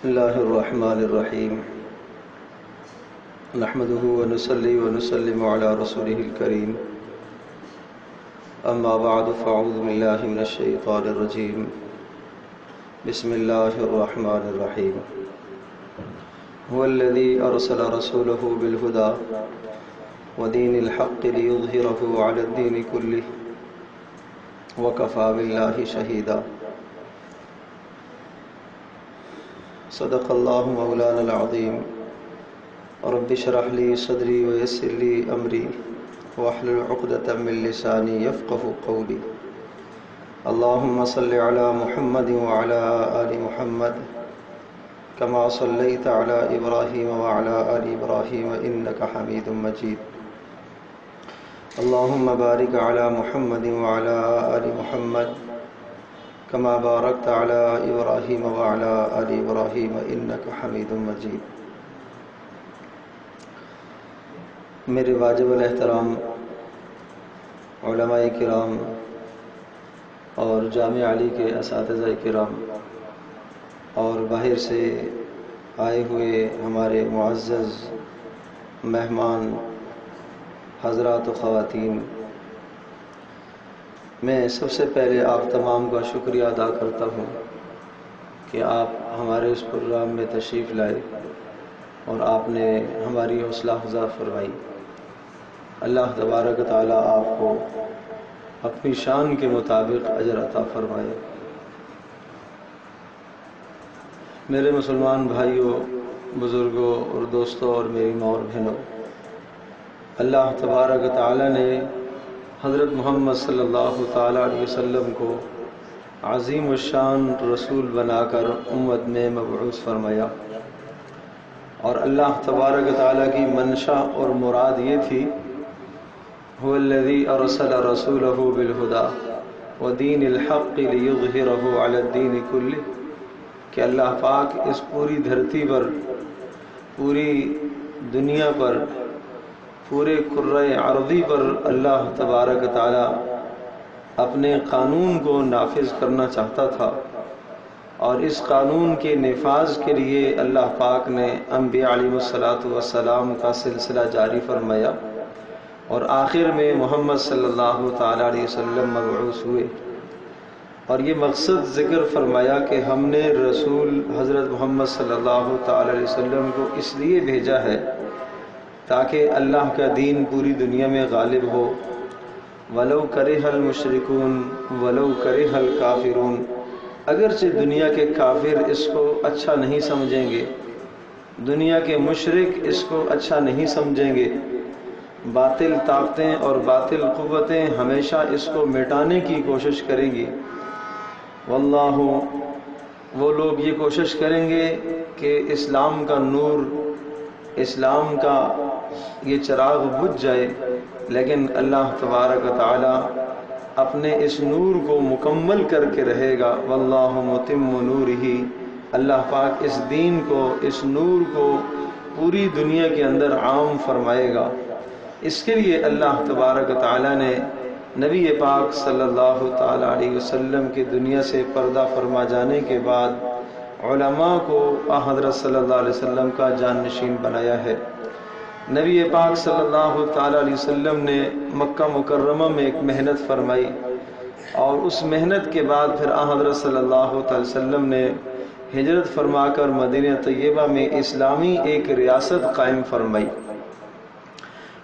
بسم الله الرحمن الرحيم نحمده ونصلي ونسلم على رسوله الكريم أما بعد فأعوذ بالله من الشيطان الرجيم بسم الله الرحمن الرحيم هو الذي أرسل رسوله بالهدى ودين الحق ليظهره على الدين كله وكفى بالله شهيدا صدق الله مولانا العظيم رب اشرح لي صدري ويسر لي أمري واحلل عقدة من لساني يفقه قولي اللهم صل على محمد وعلى آل محمد كما صليت على إبراهيم وعلى آل إبراهيم إنك حميد مجيد اللهم بارك على محمد وعلى آل محمد كما باركت على إبراهيم وعلى آل إبراهيم إنك حميد مجيد میرے واجب الاحترام علماء کرام اور جامعہ علی کے اساتذہ کرام اور باہر سے آئے ہوئے ہمارے معزز مہمان حضرات و خواتین، میں سب سے پہلے آپ تمام کا شکریہ ادا کرتا ہوں کہ آپ ہمارے اس پروگرام میں تشریف لائے اور آپ نے ہماری حوصلہ افزا فرمائی۔ اللہ تبارک و تعالیٰ آپ کو اپنی شان کے مطابق اجر عطا فرمائے۔ میرے مسلمان بھائیوں، بزرگوں اور دوستوں اور میری ماں اور بہنوں، اللہ تبارک و تعالیٰ نے حضرت محمد صلی اللہ تعالیٰ علیہ وسلم کو عظیم الشان رسول بنا کر امت میں مبعوث فرمایا، اور اللہ تبارک و تعالیٰ کی منشا اور مراد یہ تھی هو الذي ارسل رسوله بالهدى ودين الحق ليظهره على الدين كله، کہ اللہ پاک اس پوری دھرتی پر، پوری دنیا پر، پورے کرۂ عرضی پر اللہ تبارک و تعالیٰ اپنے قانون کو نافذ کرنا چاہتا تھا، اور اس قانون کے نفاذ کے لیے اللہ پاک نے انبیاء علیہ السلام کا سلسلہ جاری فرمایا، اور آخر میں محمد صلی اللہ تعالیٰ علیہ وسلم مبعوث ہوئے، اور یہ مقصد ذکر فرمایا کہ ہم نے رسول حضرت محمد صلی اللہ تعالیٰ علیہ وسلم کو اس لیے بھیجا ہے تاکہ اللہ کا دین پوری دنیا میں غالب ہو، وَلَوْ كَرِهَ الْمُشْرِكُونَ وَلَوْ كَرِهَ الْكَافِرُونَ، اگرچہ دنیا کے کافر اس کو اچھا نہیں سمجھیں گے، دنیا کے مشرک اس کو اچھا نہیں سمجھیں گے، باطل طاقتیں اور باطل قوتیں ہمیشہ اس کو مٹانے کی کوشش کریں گی، واللہ وہ لوگ یہ کوشش کریں گے کہ اسلام کا نور، اسلام کا یہ چراغ بجھ جائے، لیکن اللہ تبارک و تعالی اپنے اس نور کو مکمل کر کے رہے گا، واللہ متم نورہ، اللہ پاک اس دین کو، اس نور کو پوری دنیا کے اندر عام فرمائے گا۔ اس کے لیے اللہ تبارک و تعالی نے نبی پاک صلی اللہ تعالی علیہ وسلم کی دنیا سے پردہ فرما جانے کے بعد علماء کو حضرت صلی اللہ علیہ وسلم کا جانشین بنایا ہے۔ نبی پاک صلی اللہ تعالی علیہ وسلم نے مکہ مکرمہ میں ایک محنت فرمائی، اور اس محنت کے بعد پھر حضرت صلی اللہ تعالی وسلم نے ہجرت فرما کر مدینہ طیبہ میں اسلامی ایک ریاست قائم فرمائی،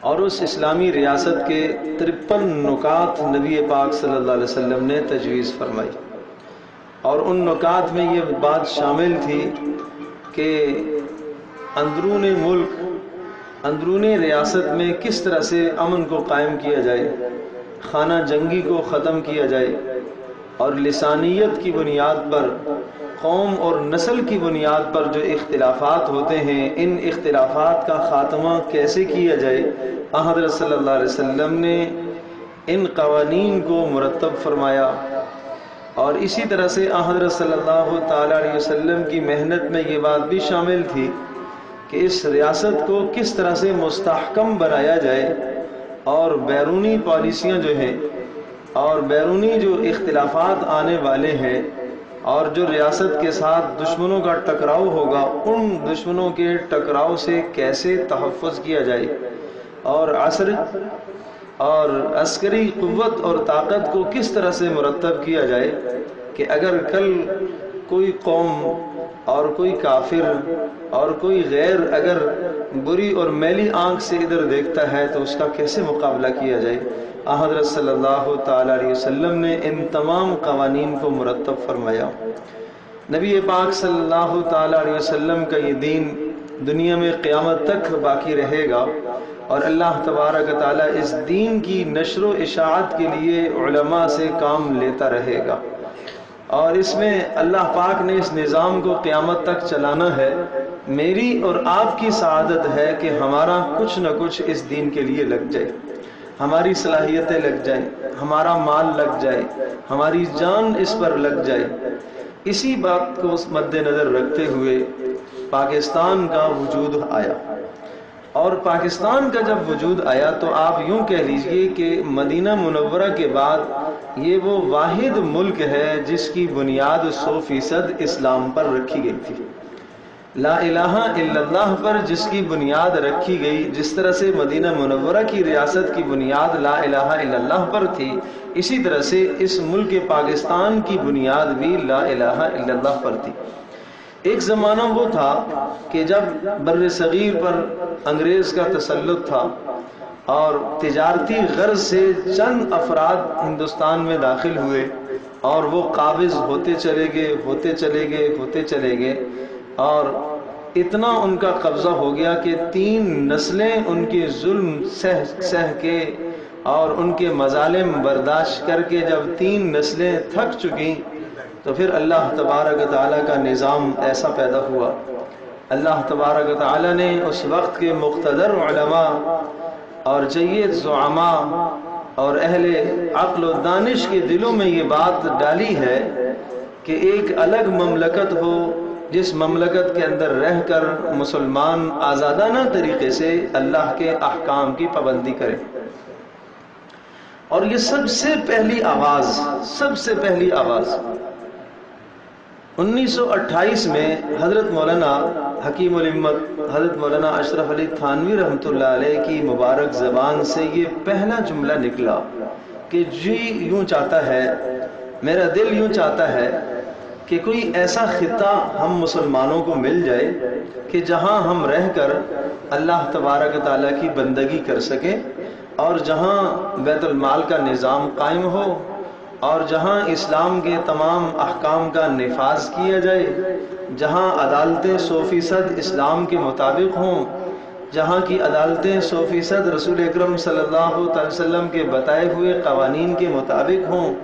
اور اس اسلامی ریاست کے 53 نکات نبی پاک صلی اللہ علیہ وسلم نے تجویز فرمائی، اور ان نکات میں یہ بات شامل تھی کہ اندرون ملک، اندرون ریاست میں کس طرح سے امن کو قائم کیا جائے، خانہ جنگی کو ختم کیا جائے، اور لسانیت کی بنیاد پر، قوم اور نسل کی بنیاد پر جو اختلافات ہوتے ہیں، ان اختلافات کا خاتمہ کیسے کیا جائے۔ حضرت صلی اللہ علیہ وسلم نے ان قوانین کو مرتب فرمایا، اور اسی طرح سے حضرت صلی اللہ تعالی علیہ وسلم کی محنت میں یہ بات بھی شامل تھی کہ اس ریاست کو کس طرح سے مستحکم بنایا جائے، اور بیرونی پالیسیاں جو ہیں اور بیرونی جو اختلافات آنے والے ہیں اور جو ریاست کے ساتھ دشمنوں کا ٹکراؤ ہوگا ان دشمنوں کے ٹکراؤ سے کیسے تحفظ کیا جائے، اور عصر اور عسکری قوت اور طاقت کو کس طرح سے مرتب کیا جائے کہ اگر کل کوئی قوم اور کوئی کافر اور کوئی غیر اگر بری اور میلی آنکھ سے ادھر دیکھتا ہے تو اس کا کیسے مقابلہ کیا جائے۔ حضرت صلی اللہ تعالی علیہ وسلم نے ان تمام قوانین کو مرتب فرمایا۔ نبی پاک صلی اللہ تعالی علیہ وسلم کا یہ دین دنیا میں قیامت تک باقی رہے گا، اور اللہ تبارک تعالیٰ اس دین کی نشر و اشاعت کے لیے علماء سے کام لیتا رہے گا، اور اس میں اللہ پاک نے اس نظام کو قیامت تک چلانا ہے۔ میری اور آپ کی سعادت ہے کہ ہمارا کچھ نہ کچھ اس دین کے لیے لگ جائے، ہماری صلاحیتیں لگ جائیں، ہمارا مال لگ جائے، ہماری جان اس پر لگ جائے۔ اسی بات کو مد نظر رکھتے ہوئے پاکستان کا وجود آیا، اور پاکستان کا جب وجود آیا تو آپ یوں کہہ لیجئے کہ مدینہ منورہ کے بعد یہ وہ واحد ملک ہے جس کی بنیاد 100% اسلام پر رکھی گئی تھی، لا الہ الا اللہ پر جس کی بنیاد رکھی گئی۔ جس طرح سے مدینہ منورہ کی ریاست کی بنیاد لا الہ الا اللہ پر تھی، اسی طرح سے اس ملک پاکستان کی بنیاد بھی لا الہ الا اللہ پر تھی۔ ایک زمانہ وہ تھا کہ جب بر صغیر پر انگریز کا تسلط تھا اور تجارتی غرض سے چند افراد ہندوستان میں داخل ہوئے، اور وہ قابض ہوتے چلے گئے اور اتنا ان کا قبضہ ہو گیا کہ 3 نسلیں ان کے ظلم سہ کے اور ان کے مظالم برداشت کر کے جب 3 نسلیں تھک چکی تو پھر اللہ تبارک تعالیٰ کا نظام ایسا پیدا ہوا۔ اللہ تبارک تعالیٰ نے اس وقت کے مقتدر علماء اور جید زعماء اور اہل عقل و دانش کے دلوں میں یہ بات ڈالی ہے کہ ایک الگ مملکت ہو جس مملکت کے اندر رہ کر مسلمان آزادانہ طریقے سے اللہ کے احکام کی پابندی کرے۔ اور یہ سب سے پہلی آواز 1928 میں حضرت مولانا حکیم الامت حضرت مولانا اشرف علی تھانوی رحمۃ اللہ علیہ کی مبارک زبان سے یہ پہلا جملہ نکلا کہ جی یوں چاہتا ہے، میرا دل یوں چاہتا ہے کہ کوئی ایسا خطہ ہم مسلمانوں کو مل جائے کہ جہاں ہم رہ کر اللہ تبارک تعالیٰ کی بندگی کر سکیں، اور جہاں بیت المال کا نظام قائم ہو، اور جہاں اسلام کے تمام احکام کا نفاذ کیا جائے، جہاں عدالتیں 100% اسلام کے مطابق ہوں، جہاں کی عدالتیں 100% رسول اکرم صلی اللہ علیہ وسلم کے بتائے ہوئے قوانین کے مطابق ہوں،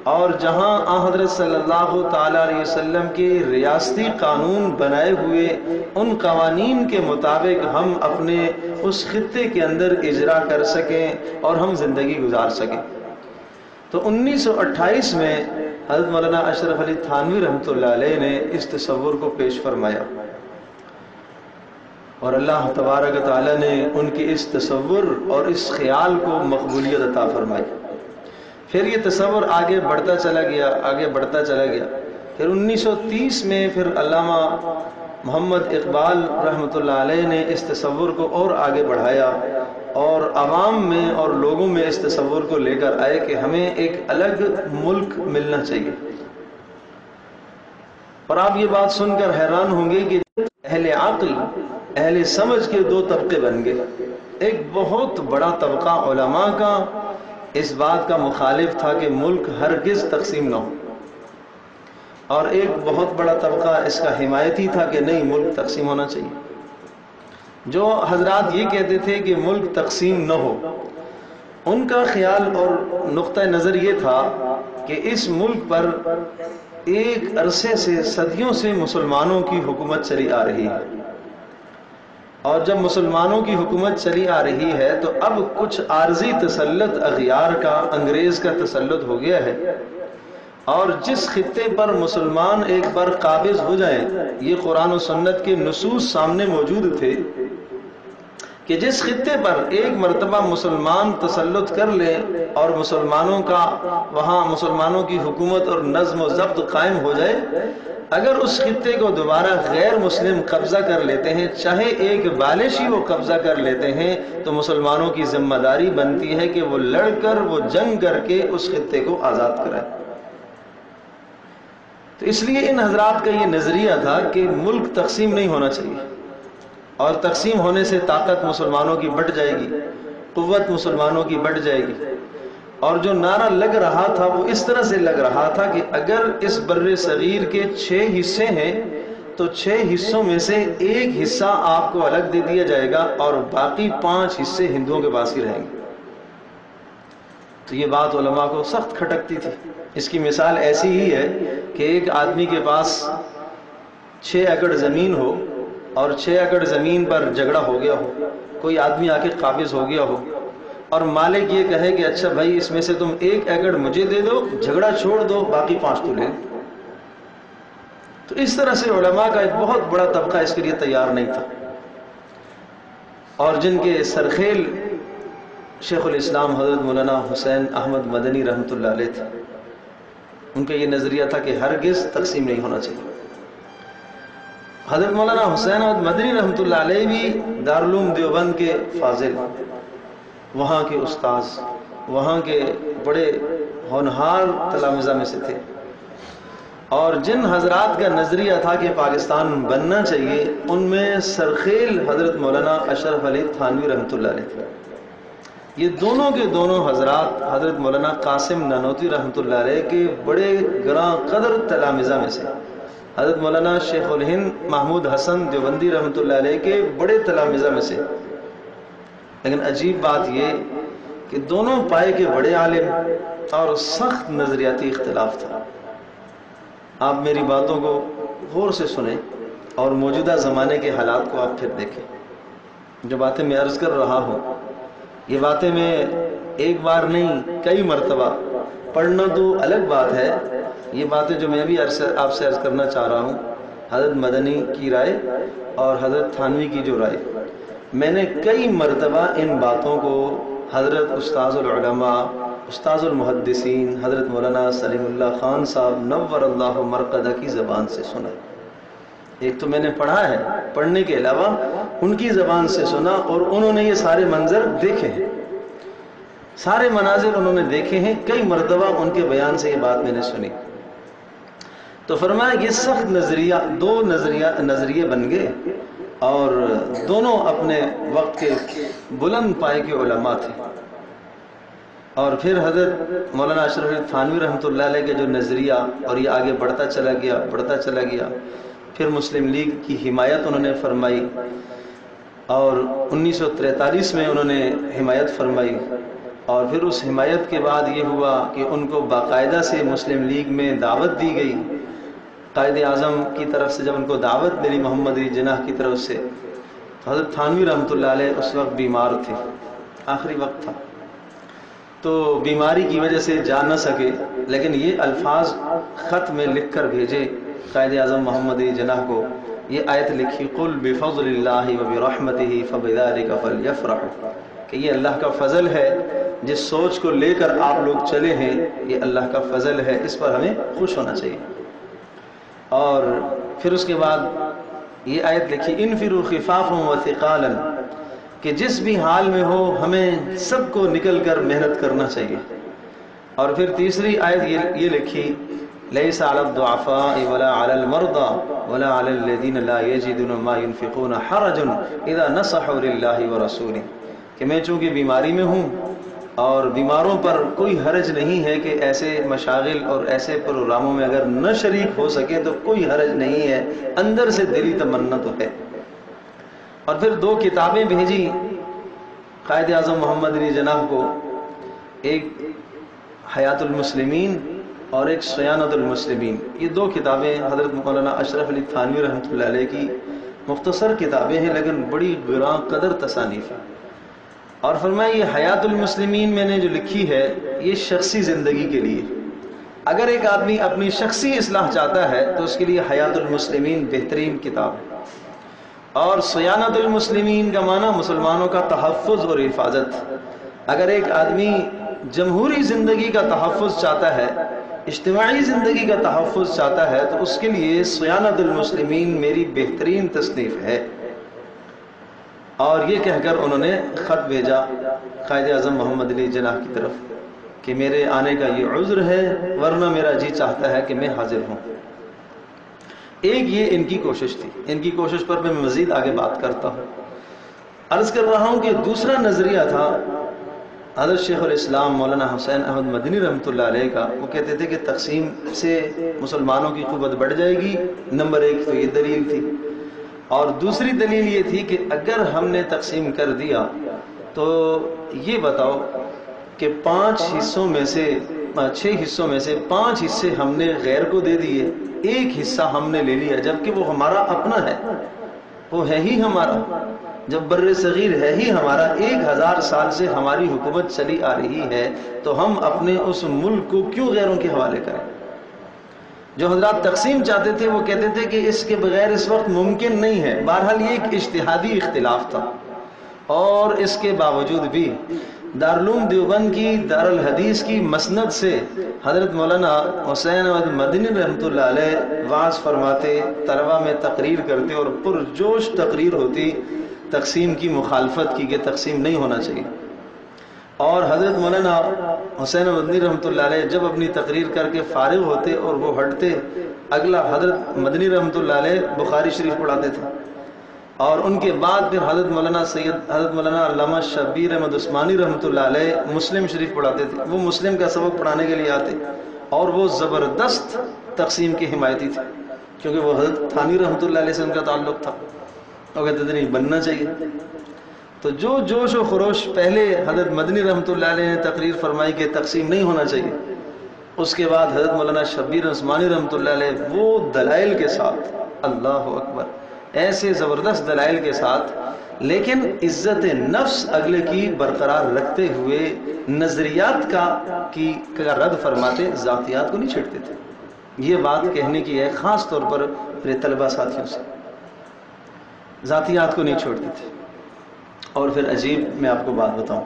اور جہاں حضرت صلی اللہ تعالیٰ علیہ وسلم کے ریاستی قانون بنائے ہوئے ان قوانین کے مطابق ہم اپنے اس خطے کے اندر اجرا کر سکیں اور ہم زندگی گزار سکیں۔ تو 1928 میں حضرت مولانا اشرف علی تھانوی رحمۃ اللہ علیہ نے اس تصور کو پیش فرمایا، اور اللہ تبارک تعالیٰ نے ان کی اس تصور اور اس خیال کو مقبولیت عطا فرمائی۔ پھر یہ تصور آگے بڑھتا چلا گیا۔ پھر 1930 میں پھر علامہ محمد اقبال رحمۃ اللہ علیہ نے اس تصور کو اور آگے بڑھایا، اور عوام میں اور لوگوں میں اس تصور کو لے کر آئے کہ ہمیں ایک الگ ملک ملنا چاہیے۔ اور آپ یہ بات سن کر حیران ہوں گے کہ اہل عقل اہل سمجھ کے 2 طبقے بن گئے۔ ایک بہت بڑا طبقہ علماء کا اس بات کا مخالف تھا کہ ملک ہرگز تقسیم نہ ہو، اور ایک بہت بڑا طبقہ اس کا حمایتی تھا کہ نہیں، ملک تقسیم ہونا چاہیے۔ جو حضرات یہ کہتے تھے کہ ملک تقسیم نہ ہو، ان کا خیال اور نقطہ نظر یہ تھا کہ اس ملک پر ایک عرصے سے صدیوں سے مسلمانوں کی حکومت چلی آ رہی ہے، اور جب مسلمانوں کی حکومت چلی آ رہی ہے تو اب کچھ عارضی تسلط اغیار کا، انگریز کا تسلط ہو گیا ہے، اور جس خطے پر مسلمان ایک بار قابض ہو جائیں، یہ قرآن و سنت کے نصوص سامنے موجود تھے کہ جس خطے پر ایک مرتبہ مسلمان تسلط کر لے اور مسلمانوں کا وہاں مسلمانوں کی حکومت اور نظم و ضبط قائم ہو جائے، اگر اس خطے کو دوبارہ غیر مسلم قبضہ کر لیتے ہیں، چاہے ایک بالشی وہ قبضہ کر لیتے ہیں، تو مسلمانوں کی ذمہ داری بنتی ہے کہ وہ لڑ کر، وہ جنگ کر کے اس خطے کو آزاد کرائیں۔ تو اس لیے ان حضرات کا یہ نظریہ تھا کہ ملک تقسیم نہیں ہونا چاہیے، اور تقسیم ہونے سے طاقت مسلمانوں کی بڑھ جائے گی، قوت مسلمانوں کی بڑھ جائے گی۔ اور جو نعرہ لگ رہا تھا وہ اس طرح سے لگ رہا تھا کہ اگر اس بر صغیر کے 6 حصے ہیں تو 6 حصوں میں سے ایک حصہ آپ کو الگ دے دیا جائے گا اور باقی 5 حصے ہندوؤں کے پاس ہی رہیں گے۔ تو یہ بات علماء کو سخت کھٹکتی تھی۔ اس کی مثال ایسی ہی ہے کہ ایک آدمی کے پاس 6 ایکڑ زمین ہو اور 6 ایکڑ زمین پر جھگڑا ہو گیا ہو، کوئی آدمی آ کے قابض ہو گیا ہو اور مالک یہ کہے کہ اچھا بھائی اس میں سے تم 1 ایکڑ مجھے دے دو، جھگڑا چھوڑ دو، باقی 5 تو لے۔ تو اس طرح سے علماء کا ایک بہت بڑا طبقہ اس کے لیے تیار نہیں تھا، اور جن کے سرخیل شیخ الاسلام حضرت مولانا حسین احمد مدنی رحمۃ اللہ علیہ تھے۔ ان کا یہ نظریہ تھا کہ ہرگز تقسیم نہیں ہونا چاہیے۔ حضرت مولانا حسین احمد مدنی رحمۃ اللہ علیہ بھی دارالعلوم دیوبند کے فاضل، وہاں کے استاذ، وہاں کے بڑے ہونہار تلامذہ میں سے تھے، اور جن حضرات کا نظریہ تھا کہ پاکستان بننا چاہیے ان میں سرخیل حضرت مولانا اشرف علی تھانوی رحمۃ اللہ علیہ تھے۔ یہ دونوں کے دونوں حضرات حضرت مولانا قاسم نانوتوی رحمۃ اللہ علیہ کے بڑے گراں قدر تلامذہ میں سے، حضرت مولانا شیخ الہند محمود حسن دیوبندی رحمۃ اللہ علیہ کے بڑے تلامذہ میں سے۔ لیکن عجیب بات یہ کہ دونوں پائے کے بڑے عالم اور سخت نظریاتی اختلاف تھا۔ آپ میری باتوں کو غور سے سنیں اور موجودہ زمانے کے حالات کو آپ پھر دیکھیں۔ جو باتیں میں عرض کر رہا ہوں یہ باتیں میں ایک بار نہیں کئی مرتبہ پڑھنا تو الگ بات ہے، یہ باتیں جو میں بھی آپ سے عرض کرنا چاہ رہا ہوں، حضرت مدنی کی رائے اور حضرت تھانوی کی جو رائے، میں نے کئی مرتبہ ان باتوں کو حضرت استاذ العلماء، استاذ المحدثین حضرت مولانا سلیم اللہ خان صاحب نور اللہ مرقدہ کی زبان سے سنا۔ ایک تو میں نے پڑھا ہے، پڑھنے کے علاوہ ان کی زبان سے سنا، اور انہوں نے یہ سارے منظر دیکھے ہیں، سارے مناظر انہوں نے دیکھے ہیں، کئی مرتبہ ان کے بیان سے یہ بات میں نے سنی۔ تو فرمایا یہ سخت نظریہ، دو نظریے بن گئے، اور دونوں اپنے وقت کے بلند پائے کے علماء تھے۔ اور پھر حضرت مولانا اشرف علی تھانوی رحمۃ اللہ علیہ کے جو نظریہ، اور یہ آگے بڑھتا چلا گیا، پھر مسلم لیگ کی حمایت انہوں نے فرمائی، اور 1943 میں انہوں نے حمایت فرمائی، اور پھر اس حمایت کے بعد یہ ہوا کہ ان کو باقاعدہ سے مسلم لیگ میں دعوت دی گئی، قائد اعظم کی طرف سے جب ان کو دعوت ملی محمد علی جناح کی طرف سے، تو حضرت تھانوی رحمۃ اللہ علیہ اس وقت بیمار تھے، آخری وقت تھا، تو بیماری کی وجہ سے جا نہ سکے، لیکن یہ الفاظ خط میں لکھ کر بھیجے قائد اعظم محمد علی جناح کو، یہ آیت لکھی قل بفضل اللہ وبرحمتہ فبذلک فلیفرحوا، کہ یہ اللہ کا فضل ہے، جس سوچ کو لے کر آپ لوگ چلے ہیں یہ اللہ کا فضل ہے، اس پر ہمیں خوش ہونا چاہیے۔ اور پھر اس کے بعد یہ آیت لکھی انفروا خفافا وثقالا، کہ جس بھی حال میں ہو ہمیں سب کو نکل کر محنت کرنا چاہیے۔ اور پھر تیسری آیت یہ لکھی لیس علی الضعفاء ولا علی المرضى ولا علی الذین لا یجدون ما ينفقون حرج اذا نصحوا للہ ورسولہ، کہ میں چونکہ بیماری میں ہوں اور بیماروں پر کوئی حرج نہیں ہے کہ ایسے مشاغل اور ایسے پروگراموں میں اگر نہ شریک ہو سکے تو کوئی حرج نہیں ہے، اندر سے دلی تمنا تو ہے۔ اور پھر 2 کتابیں بھیجی قائد اعظم محمد علی جناح کو، ایک حیات المسلمین اور ایک صیانت المسلمین، یہ 2 کتابیں حضرت مولانا اشرف علی تھانوی رحمۃ اللہ علیہ کی مختصر کتابیں ہیں لیکن بڑی گراں قدر تصانیف ہیں۔ اور فرمایا یہ حیات المسلمین میں نے جو لکھی ہے یہ شخصی زندگی کے لیے، اگر ایک آدمی اپنی شخصی اصلاح چاہتا ہے تو اس کے لیے حیات المسلمین بہترین کتاب ہے۔ اور صیانت المسلمین کا معنی مسلمانوں کا تحفظ اور حفاظت. اگر ایک آدمی جمہوری زندگی کا تحفظ چاہتا ہے، اجتماعی زندگی کا تحفظ چاہتا ہے، تو اس کے لیے صیانت المسلمین میری بہترین تصنیف ہے. اور یہ کہہ کر انہوں نے خط بھیجا قائد اعظم محمد علی جناح کی طرف کہ میرے آنے کا یہ عذر ہے، ورنہ میرا جی چاہتا ہے کہ میں حاضر ہوں. ایک یہ ان کی کوشش تھی. ان کی کوشش پر میں مزید آگے بات کرتا ہوں. عرض کر رہا ہوں کہ دوسرا نظریہ تھا حضرت شیخ الاسلام مولانا حسین احمد مدنی رحمۃ اللہ علیہ کا. وہ کہتے تھے کہ تقسیم سے مسلمانوں کی قوت بڑھ جائے گی. نمبر ایک تو یہ دلیل تھی. اور دوسری دلیل یہ تھی کہ اگر ہم نے تقسیم کر دیا تو یہ بتاؤ کہ 5 حصوں میں سے 6 حصوں میں سے 5 حصے ہم نے غیر کو دے دیے، ایک حصہ ہم نے لے لیا، جبکہ وہ ہمارا اپنا ہے، وہ ہے ہی ہمارا. جب بر صغیر ہے ہی ہمارا، 1000 سال سے ہماری حکومت چلی آ رہی ہے، تو ہم اپنے اس ملک کو کیوں غیروں کے حوالے کریں؟ جو حضرات تقسیم چاہتے تھے وہ کہتے تھے کہ اس کے بغیر اس وقت ممکن نہیں ہے. بہرحال یہ ایک اجتہادی اختلاف تھا، اور اس کے باوجود بھی دارالعلوم دیوبند کی دارالحدیث کی مسند سے حضرت مولانا حسین احمد مدنی رحمۃ اللہ علیہ واعظ فرماتے، طلبہ میں تقریر کرتے اور پرجوش تقریر ہوتی تقسیم کی مخالفت کی کہ تقسیم نہیں ہونا چاہیے. اور حضرت مولانا حسین مدنی رحمۃ اللہ علیہ جب اپنی تقریر کر کے فارغ ہوتے اور وہ ہٹتے، اگلا حضرت مدنی رحمۃ اللہ علیہ بخاری شریف پڑھاتے تھے. اور ان کے بعد پھر حضرت مولانا علامہ شبیر احمد عثمانی رحمۃ اللہ علیہ مسلم شریف پڑھاتے تھے. وہ مسلم کا سبق پڑھانے کے لیے آتے، اور وہ زبردست تقسیم کے حمایتی تھے، کیونکہ وہ حضرت تھانوی رحمۃ اللہ علیہ سے ان کا تعلق تھا. وہ کہتے تھے نہیں، بننا چاہیے. تو جو جوش و خروش پہلے حضرت مدنی رحمۃ اللہ علیہ نے تقریر فرمائی کہ تقسیم نہیں ہونا چاہیے، اس کے بعد حضرت مولانا شبیر عثمانی رحمۃ اللہ علیہ وہ دلائل کے ساتھ، اللہ اکبر، ایسے زبردست دلائل کے ساتھ، لیکن عزت نفس اگلے کی برقرار رکھتے ہوئے نظریات کا رد فرماتے، ذاتیات کو نہیں چھیڑتے تھے. یہ بات کہنے کی ہے خاص طور پر میرے طلبہ ساتھیوں سے، ذاتیات کو نہیں چھوڑتے تھے. اور پھر عجیب میں آپ کو بات بتاؤں،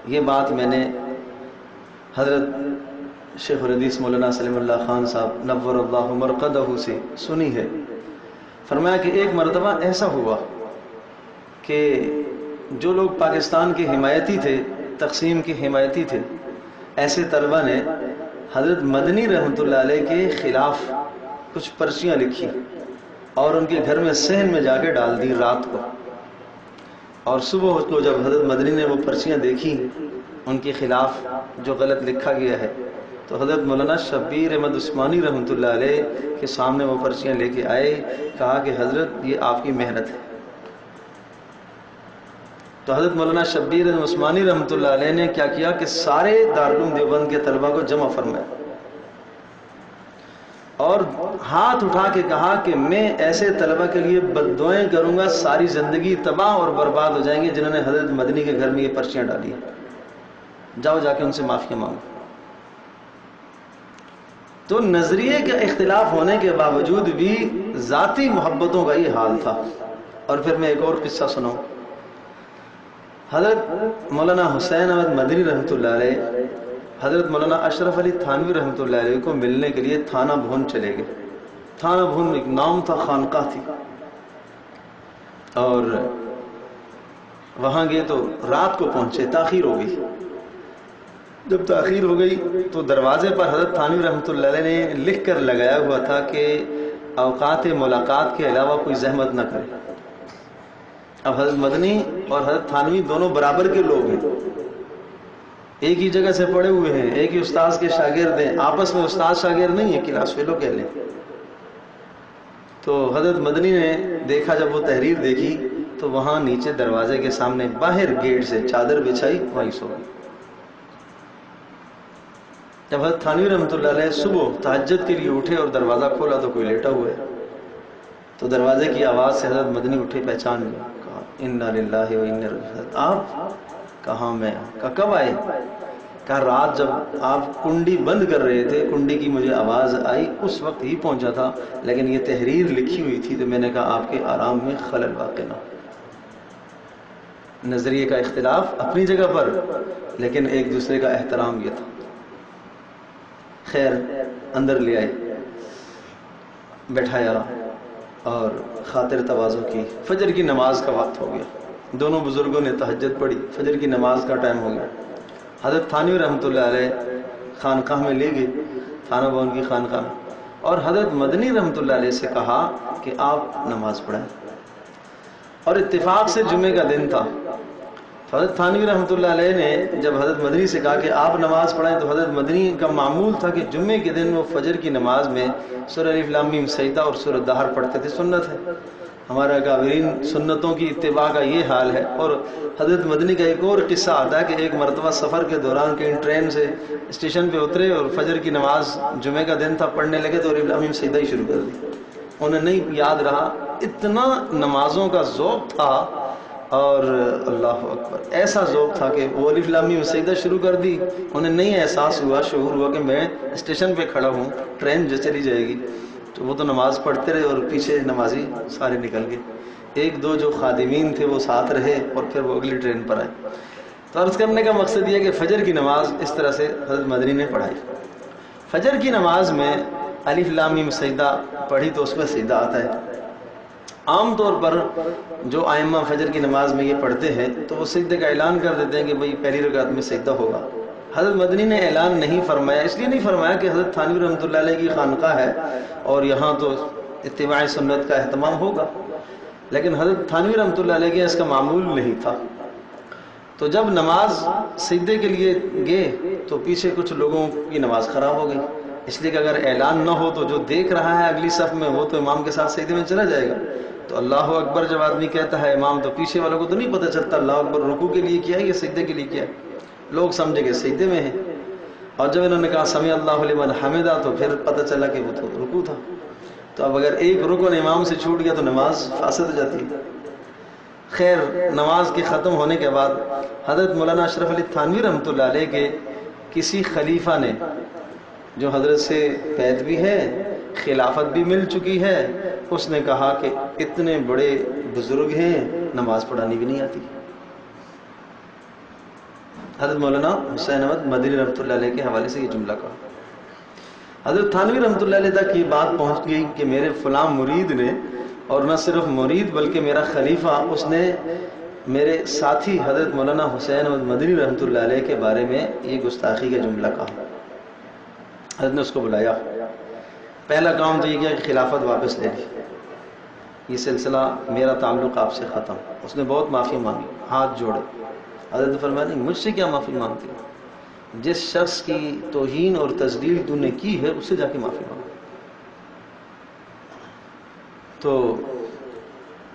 یہ بات میں نے حضرت شیخ الحدیث مولانا سلیم اللہ خان صاحب نور اللہ مرقدہ سے سنی ہے. فرمایا کہ ایک مرتبہ ایسا ہوا کہ جو لوگ پاکستان کے حمایتی تھے، تقسیم کے حمایتی تھے، ایسے طلبہ نے حضرت مدنی رحمۃ اللہ علیہ کے خلاف کچھ پرچیاں لکھی اور ان کے گھر میں صحن میں جا کے ڈال دی رات کو. اور صبح کو جب حضرت مدنی نے وہ پرچیاں دیکھی ان کے خلاف جو غلط لکھا گیا ہے، تو حضرت مولانا شبیر احمد عثمانی رحمۃ اللہ علیہ کے سامنے وہ پرچیاں لے کے آئے. کہا کہ حضرت یہ آپ کی محنت ہے. تو حضرت مولانا شبیر احمد عثمانی رحمۃ اللہ علیہ نے کیا کیا کہ سارے دارالعلوم دیوبند کے طلبہ کو جمع فرمایا اور ہاتھ اٹھا کے کہا کہ میں ایسے طلبہ کے لیے بد دعائیں کروں گا، ساری زندگی تباہ اور برباد ہو جائیں گے جنہوں نے حضرت مدنی کے گھر میں یہ پرچیاں ڈالی. جاؤ جا کے ان سے معافی مانگو. تو نظریے کا اختلاف ہونے کے باوجود بھی ذاتی محبتوں کا یہ حال تھا. اور پھر میں ایک اور قصہ سناؤں. حضرت مولانا حسین احمد مدنی رحمۃ اللہ علیہ حضرت مولانا اشرف علی تھانوی رحمۃ اللہ علیہ کو ملنے کے لیے تھانہ بھون چلے گئے. تھانہ بھون ایک نام تھا، خانقاہ تھی. اور وہاں گئے تو رات کو پہنچے، تاخیر ہو گئی. جب تاخیر ہو گئی تو دروازے پر حضرت تھانوی رحمۃ اللہ علیہ نے لکھ کر لگایا ہوا تھا کہ اوقات ملاقات کے علاوہ کوئی زحمت نہ کرے. اب حضرت مدنی اور حضرت تھانوی دونوں برابر کے لوگ ہیں، ایک ہی جگہ سے پڑھے ہوئے ہیں، ایک ہی استاذ کے شاگرد ہیں، آپس میں استاذ شاگرد نہیں ہے، کلاس فیلو کہہ لیں. تو حضرت مدنی نے دیکھا، جب وہ تحریر دیکھی تو وہاں نیچے دروازے کے سامنے باہر گیٹ سے چادر بچھائی، وہیں سو گئی. جب حضرت تھانوی رحمۃ اللہ علیہ صبح تہجد کے لیے اٹھے اور دروازہ کھولا تو کوئی لیٹا ہوا ہے. تو دروازے کی آواز سے حضرت مدنی اٹھے، پہچان لیا، کہا انا للہ و انا الیہ راجعون. آپ کہاں؟ میں کہا کب آئے؟ کہا رات جب آپ کنڈی بند کر رہے تھے، کنڈی کی مجھے آواز آئی، اس وقت ہی پہنچا تھا، لیکن یہ تحریر لکھی ہوئی تھی تو میں نے کہا آپ کے آرام میں خلل واقع نہ ہو۔ نظریے کا اختلاف اپنی جگہ پر، لیکن ایک دوسرے کا احترام یہ تھا۔ خیر اندر لے آئے، بیٹھایا اور خاطر تواضع کی۔ فجر کی نماز کا وقت ہو گیا، دونوں بزرگوں نے تہجد پڑھی، فجر کی نماز کا ٹائم ہو گیا۔ حضرت تھانوی رحمۃ اللہ علیہ خانقاہ میں لے گئے، تھانہ بھون کی خانقاہ میں، اور حضرت مدنی رحمۃ اللہ علیہ سے کہا کہ آپ نماز پڑھیں، اور اتفاق سے جمعے کا دن تھا۔ حضرت تھانوی رحمۃ اللہ علیہ نے جب حضرت مدنی سے کہا کہ آپ نماز پڑھیں، تو حضرت مدنی کا معمول تھا کہ جمعے کے دن وہ فجر کی نماز میں سورہ الف لام میم سجدہ اور سورہ دہر پڑھتے تھے، سنت ہے، ہمارا اکابرین سنتوں کی اتباع کا یہ حال ہے۔ اور حضرت مدنی کا ایک اور قصہ آتا ہے کہ ایک مرتبہ سفر کے دوران کہیں ٹرین سے اسٹیشن پہ اترے اور فجر کی نماز جمعے کا دن تھا، پڑھنے لگے تو الف لام میم سجدہ ہی شروع کر دی، انہیں نہیں یاد رہا، اتنا نمازوں کا ذوق تھا، اور اللہ اکبر ایسا ذوق تھا کہ وہ الف لام میم سجدہ شروع کر دی، انہیں نہیں احساس ہوا، شعور ہوا کہ میں اسٹیشن پہ کھڑا ہوں، ٹرین جو چلی جائے گی۔ تو وہ تو نماز پڑھتے رہے اور پیچھے نمازی سارے نکل گئے، ایک دو جو خادمین تھے وہ ساتھ رہے اور پھر وہ اگلی ٹرین پر آئے۔ تو عرض کرنے کا مقصد یہ کہ فجر کی نماز اس طرح سے حضرت مدنی نے پڑھائی۔ فجر کی نماز میں الف لام میم سجدہ پڑھی تو اس میں سجدہ آتا ہے۔ عام طور پر جو ائمہ فجر کی نماز میں یہ پڑھتے ہیں تو وہ سجدے کا اعلان کر دیتے ہیں کہ بھئی پہلی رکعت میں سجدہ ہوگا۔ حضرت مدنی نے اعلان نہیں فرمایا، اس لیے نہیں فرمایا کہ حضرت تھانوی رحمۃ اللہ علیہ کی خانقاہ ہے اور یہاں تو اتباع سنت کا اہتمام ہوگا، لیکن حضرت تھانوی رحمۃ اللہ علیہ کے اس کا معمول نہیں تھا۔ تو جب نماز سجدے کے لیے گئے تو پیچھے کچھ لوگوں کی نماز خراب ہو گئی، اس لیے کہ اگر اعلان نہ ہو تو جو دیکھ رہا ہے اگلی صف میں وہ تو امام کے ساتھ سجدے میں چلا جائے گا۔ تو اللہ اکبر جب آدمی کہتا ہے امام، تو پیچھے والوں کو تو نہیں پتہ چلتا اللہ اکبر رکوع کے لیے کیا ہے یا سجدے کے لیے کیا ہے، لوگ سمجھے کہ سجدے میں ہے، اور جب انہوں نے کہا سمع اللہ لمن حمدہ تو پھر پتہ چلا کہ وہ تو رکوع تھا۔ تو اب اگر ایک رکن امام سے چھوٹ گیا تو نماز فاسد ہو جاتی ہے۔ خیر نماز کے ختم ہونے کے بعد حضرت مولانا اشرف علی تھانوی رحمۃ اللہ علیہ کے کسی خلیفہ نے، جو حضرت سے بیعت بھی ہے، خلافت بھی مل چکی ہے، اس نے کہا کہ اتنے بڑے بزرگ ہیں، نماز پڑھانی بھی نہیں آتی۔ حضرت مولانا حسین احمد مدنی رحمۃ اللہ علیہ کے حوالے سے یہ جملہ کہا۔ حضرت تھانوی رحمۃ اللہ علیہ تک یہ بات پہنچ گئی کہ میرے فلاں مرید نے، اور نہ صرف مرید بلکہ میرا خلیفہ، اس نے میرے ساتھی حضرت مولانا حسین احمد مدنی رحمۃ اللہ علیہ کے بارے میں یہ گستاخی کا جملہ کہا۔ حضرت نے اس کو بلایا، پہلا کام تو یہ کیا کہ خلافت واپس لے لی، یہ سلسلہ میرا تعلق آپ سے ختم۔ اس نے بہت معافی مانگی، ہاتھ جوڑے۔ حضرت نے فرمایا نہیں، مجھ سے کیا معافی مانگتی، جس شخص کی توہین اور تذلیل تو نے کی ہے اس سے جا کے معافی مانگ۔ تو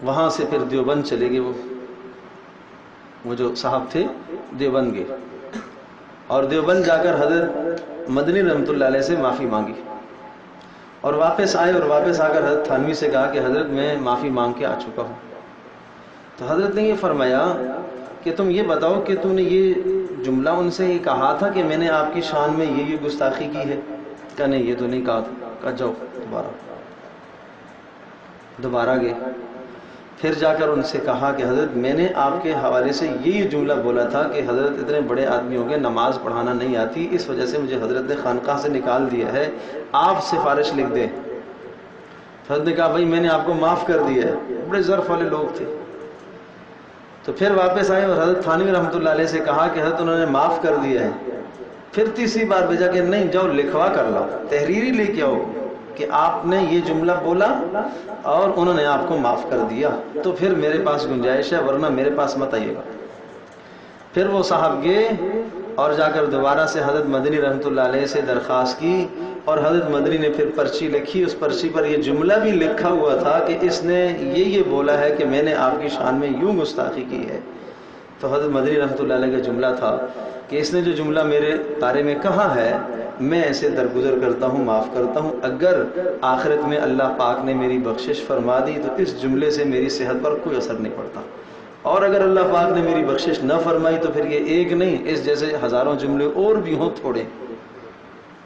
وہاں سے پھر دیوبند چلے گئے، وہ جو صاحب تھے دیوبند گئے، اور دیوبند جا کر حضرت مدنی رحمۃ اللہ علیہ سے معافی مانگی، اور واپس آئے، اور واپس آ کر حضرت تھانوی سے کہا کہ حضرت میں معافی مانگ کے آ چکا ہوں۔ تو حضرت نے یہ فرمایا کہ تم یہ بتاؤ کہ تم نے یہ جملہ ان سے یہ کہا تھا کہ میں نے آپ کی شان میں یہ گستاخی کی ہے؟ کہ نہیں یہ تو نہیں کہا تھا۔ کہا جاؤ دوبارہ گئے، پھر جا کر ان سے کہا کہ حضرت میں نے آپ کے حوالے سے یہ جملہ بولا تھا کہ حضرت اتنے بڑے آدمی ہو گئے، نماز پڑھانا نہیں آتی، اس وجہ سے مجھے حضرت نے خانقاہ سے نکال دیا ہے، آپ سفارش لکھ دیں۔ حضرت نے کہا بھائی میں نے آپ کو معاف کر دیا ہے، بڑے ظرف والے لوگ تھے۔ تو پھر واپس آئے اور حضرت تھانوی رحمۃ اللہ علیہ سے کہا کہ حضرت انہوں نے معاف کر دیا ہے۔ پھر تیسری بار بھیجا کہ نہیں جاؤ لکھوا کر لاؤ، تحریری لے کے آؤ کہ آپ نے یہ جملہ بولا اور انہوں نے آپ کو معاف کر دیا، تو پھر میرے پاس گنجائش ہے، ورنہ میرے پاس مت آئیے گا۔ پھر وہ صاحب گئے اور جا کر دوبارہ سے حضرت مدنی رحمۃ اللہ علیہ سے درخواست کی، اور حضرت مدنی نے پھر پرچی لکھی، اس پرچی پر یہ جملہ بھی لکھا ہوا تھا کہ اس نے یہ بولا ہے کہ میں نے آپ کی شان میں یوں گستاخی کی ہے۔ تو حضرت مدنی رحمۃ اللہ علیہ کا جملہ تھا کہ اس نے جو جملہ میرے بارے میں کہا ہے میں ایسے درگزر کرتا ہوں، معاف کرتا ہوں، اگر آخرت میں اللہ پاک نے میری بخشش فرما دی تو اس جملے سے میری صحت پر کوئی اثر نہیں پڑتا۔ اور اگر اللہ پاک نے میری بخشش نہ فرمائی تو پھر یہ ایک نہیں، اس جیسے ہزاروں جملے اور بھی ہوں تھوڑے۔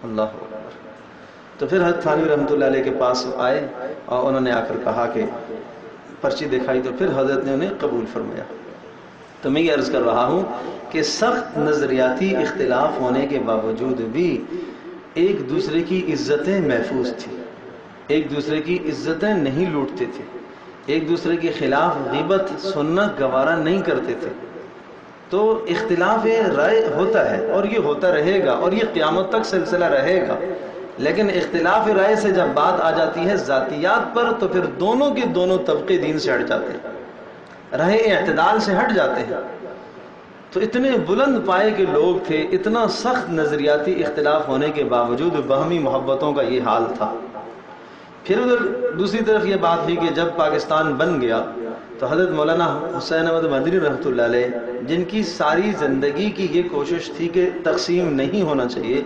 اللہ اکبر۔ تو پھر حضرت تھانوی رحمۃ اللہ علیہ کے پاس آئے اور انہوں نے آ کر کہا کہ پرچی دکھائی، تو پھر حضرت نے انہیں قبول فرمایا۔ تو میں یہ عرض کر رہا ہوں کہ سخت نظریاتی اختلاف ہونے کے باوجود بھی ایک دوسرے کی عزتیں محفوظ تھیں، ایک دوسرے کی عزتیں نہیں لوٹتے تھے، ایک دوسرے کے خلاف غیبت سننا گوارا نہیں کرتے تھے۔ تو اختلاف رائے ہوتا ہے اور یہ ہوتا رہے گا اور یہ قیامت تک سلسلہ رہے گا، لیکن اختلاف رائے سے جب بات آ جاتی ہے ذاتیات پر تو پھر دونوں کے دونوں طبقے دین سے ہٹ جاتے ہیں، راہ اعتدال سے ہٹ جاتے ہیں۔ تو اتنے بلند پائے کے لوگ تھے، اتنا سخت نظریاتی اختلاف ہونے کے باوجود باہمی محبتوں کا یہ حال تھا۔ پھر ادھر دوسری طرف یہ بات ہوئی کہ جب پاکستان بن گیا تو حضرت مولانا حسین احمد مدنی رحمۃ اللہ علیہ، جن کی ساری زندگی کی یہ کوشش تھی کہ تقسیم نہیں ہونا چاہیے،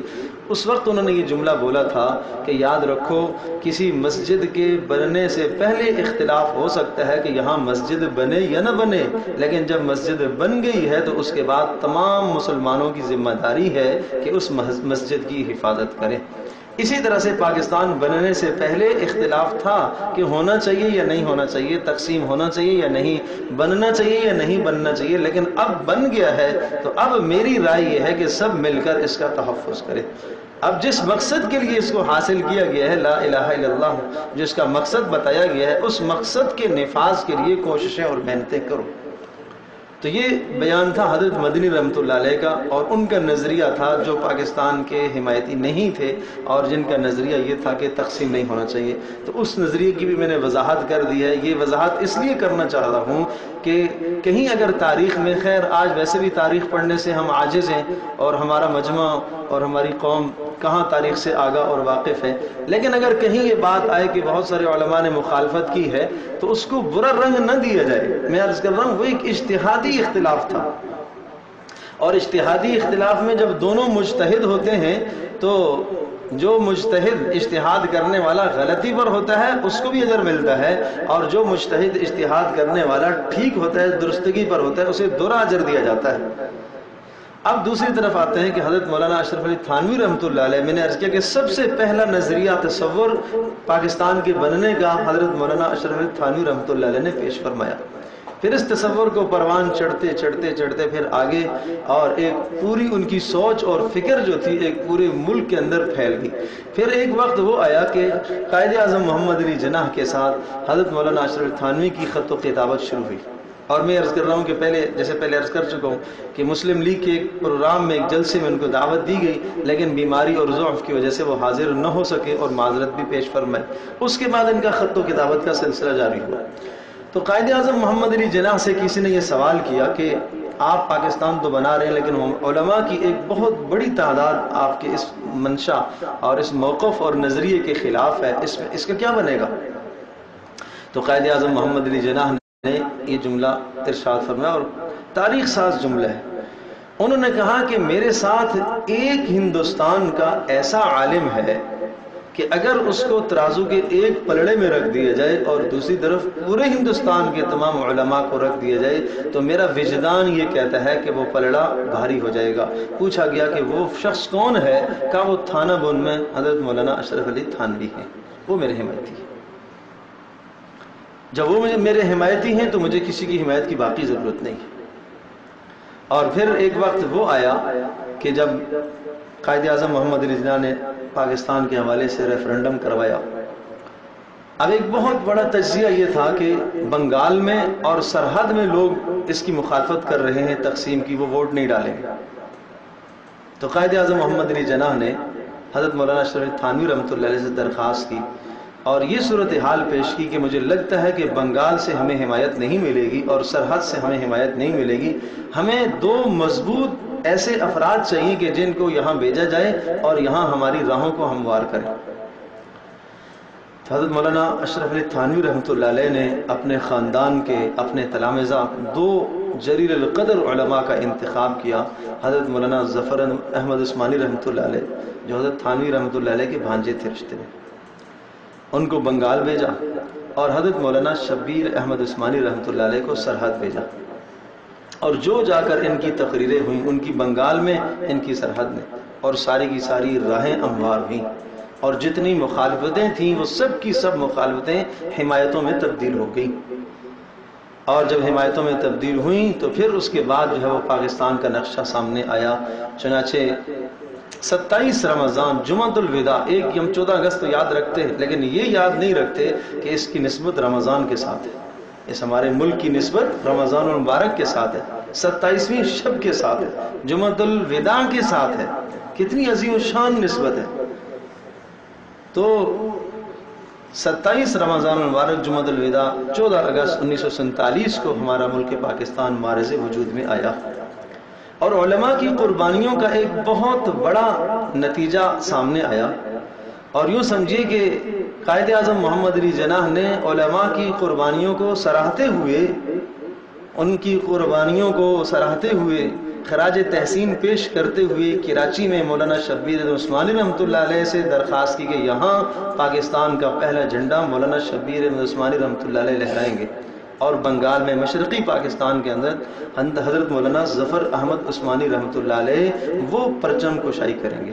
اس وقت انہوں نے یہ جملہ بولا تھا کہ یاد رکھو کسی مسجد کے بننے سے پہلے اختلاف ہو سکتا ہے کہ یہاں مسجد بنے یا نہ بنے، لیکن جب مسجد بن گئی ہے تو اس کے بعد تمام مسلمانوں کی ذمہ داری ہے کہ اس مسجد کی حفاظت کریں۔ اسی طرح سے پاکستان بننے سے پہلے اختلاف تھا کہ ہونا چاہیے یا نہیں ہونا چاہیے، تقسیم ہونا چاہیے یا نہیں، بننا چاہیے یا نہیں بننا چاہیے، لیکن اب بن گیا ہے تو اب میری رائے یہ ہے کہ سب مل کر اس کا تحفظ کریں۔ اب جس مقصد کے لیے اس کو حاصل کیا گیا ہے، لا الہ الا اللہ، جس کا مقصد بتایا گیا ہے، اس مقصد کے نفاذ کے لیے کوششیں اور محنتیں کرو۔ تو یہ بیان تھا حضرت مدنی رحمۃ اللہ علیہ کا، اور ان کا نظریہ تھا جو پاکستان کے حمایتی نہیں تھے اور جن کا نظریہ یہ تھا کہ تقسیم نہیں ہونا چاہیے۔ تو اس نظریے کی بھی میں نے وضاحت کر دی ہے۔ یہ وضاحت اس لیے کرنا چاہ رہا ہوں کہ کہیں اگر تاریخ میں، خیر آج ویسے بھی تاریخ پڑھنے سے ہم عاجز ہیں اور ہمارا مجمع اور ہماری قوم کہاں تاریخ سے آگاہ اور واقف ہے، لیکن اگر کہیں یہ بات آئے کہ بہت سارے علماء نے مخالفت کی ہے تو اس کو برا رنگ نہ دیا جائے۔ میں عرض کر رہا ہوں وہ ایک اجتہادی اختلاف تھا، اور اجتہادی اختلاف میں جب دونوں مجتہد ہوتے ہیں تو جو مجتہد اجتہاد کرنے والا غلطی پر ہوتا ہے اس کو بھی اجر ملتا ہے، اور جو مجتہد اجتہاد کرنے والا ٹھیک ہوتا ہے، درستگی پر ہوتا ہے، اسے دوہرا اجر دیا جاتا ہے۔ اب دوسری طرف آتے ہیں کہ حضرت مولانا اشرف علی تھانوی رحمۃ اللہ علیہ، میں نے عرض کیا کہ سب سے پہلا نظریہ تصور پاکستان کے بننے کا حضرت مولانا اشرف علی تھانوی رحمۃ اللہ علیہ نے پیش فرمایا۔ پھر اس تصور کو پروان چڑھتے چڑھتے چڑھتے پھر آگے، اور ایک پوری ان کی سوچ اور فکر جو تھی ایک پورے ملک کے اندر پھیل گئی۔ پھر ایک وقت وہ آیا کہ قائد اعظم محمد علی جناح کے ساتھ حضرت مولانا اشرف علی تھانوی کی خط و کتابت شروع ہوئی۔ اور میں عرض کر رہا ہوں کہ پہلے عرض کر چکا ہوں کہ مسلم لیگ کے ایک پروگرام میں، ایک جلسے میں ان کو دعوت دی گئی، لیکن بیماری اور ضعف کی وجہ سے وہ حاضر نہ ہو سکے اور معذرت بھی پیش فرمائے۔ اس کے بعد ان کا خط و کتابت کا سلسلہ جاری ہوا۔ تو قائد اعظم محمد علی جناح سے کسی نے یہ سوال کیا کہ آپ پاکستان تو بنا رہے ہیں لیکن علماء کی ایک بہت بڑی تعداد آپ کے اس منشا اور اس موقف اور نظریے کے خلاف ہے، اس کا کیا بنے گا؟ تو قائد اعظم محمد علی جناح نے یہ جملہ ارشاد فرمایا، اور تاریخ ساز جملہ ہے۔ انہوں نے کہا کہ میرے ساتھ ایک ہندوستان کا ایسا عالم ہے کہ اگر اس کو ترازو کے ایک پلڑے میں رکھ دیا جائے اور دوسری طرف پورے ہندوستان کے تمام علماء کو رکھ دیا جائے تو میرا وجدان یہ کہتا ہے کہ وہ پلڑا بھاری ہو جائے گا۔ پوچھا گیا کہ وہ شخص کون ہے؟ کہا وہ تھانہ بن میں حضرت مولانا اشرف علی تھانوی ہیں، وہ میرے حمایتی ہیں۔ جب وہ میرے حمایتی ہیں تو مجھے کسی کی حمایت کی باقی ضرورت نہیں۔ اور پھر ایک وقت وہ آیا کہ جب قائد اعظم محمد علی جناح نے پاکستان کے حوالے سے ریفرنڈم کروایا۔ اب ایک بہت بڑا تجزیہ یہ تھا کہ بنگال میں اور سرحد میں لوگ اس کی مخالفت کر رہے ہیں تقسیم کی، وہ ووٹ نہیں ڈالیں گے۔ تو قائد اعظم محمد علی جناح نے حضرت مولانا اشرف علی تھانوی رحمۃ اللہ علیہ سے درخواست کی اور یہ صورتحال پیش کی کہ مجھے لگتا ہے کہ بنگال سے ہمیں حمایت نہیں ملے گی اور سرحد سے ہمیں حمایت نہیں ملے گی، ہمیں دو مضبوط ایسے افراد چاہیے کہ جن کو یہاں بھیجا جائے اور یہاں ہماری راہوں کو ہموار کریں۔ حضرت مولانا اشرف علی تھانوی رحمۃ اللہ علیہ نے اپنے خاندان کے اپنے تلامذہ دو جلیل القدر علماء کا انتخاب کیا۔ حضرت مولانا ظفر احمد عثمانی رحمۃ اللہ علیہ جو حضرت تھانوی رحمۃ اللہ علیہ کے بھانجے تھے رشتے میں، ان کو بنگال بھیجا، اور حضرت مولانا شبیر احمد عثمانی رحمۃ اللہ علیہ کو سرحد بھیجا۔ اور جو جا کر ان کی تقریریں ہوئیں ان کی بنگال میں ان کی سرحد میں، اور ساری کی ساری راہیں ہموار ہوئیں، اور جتنی مخالفتیں تھیں وہ سب کی سب مخالفتیں حمایتوں میں تبدیل ہو گئیں، اور جب حمایتوں میں تبدیل ہوئیں تو پھر اس کے بعد جو ہے وہ پاکستان کا نقشہ سامنے آیا۔ چنانچہ 27 رمضان جمعۃ الوداع، ایک یم 14 اگست تو یاد رکھتے ہیں لیکن یہ یاد نہیں رکھتے کہ اس کی نسبت رمضان کے ساتھ ہے، اس ہمارے ملک کی نسبت رمضان المبارک کے ساتھ ہے، 27ویں شب کے ساتھ ہے، جمعۃ الوداع کے ساتھ ہے، کتنی عظیم الشان نسبت ہے۔ تو 27 رمضان المبارک جمعۃ الوداع 14 اگست 1947 کو ہمارا ملک پاکستان معرض وجود میں آیا، اور علماء کی قربانیوں کا ایک بہت بڑا نتیجہ سامنے آیا۔ اور یوں سمجھیے کہ قائد اعظم محمد علی جناح نے علماء کی قربانیوں کو سراہتے ہوئے، ان کی قربانیوں کو سراہتے ہوئے، خراج تحسین پیش کرتے ہوئے کراچی میں مولانا شبیر عثمانی رحمۃ اللہ علیہ سے درخواست کی کہ یہاں پاکستان کا پہلا جھنڈا مولانا شبیر عثمانی رحمۃ اللہ علیہ لہرائیں گے، اور بنگال میں مشرقی پاکستان کے اندر حضرت مولانا ظفر احمد عثمانی رحمۃ اللہ علیہ وہ پرچم کشائی کریں گے۔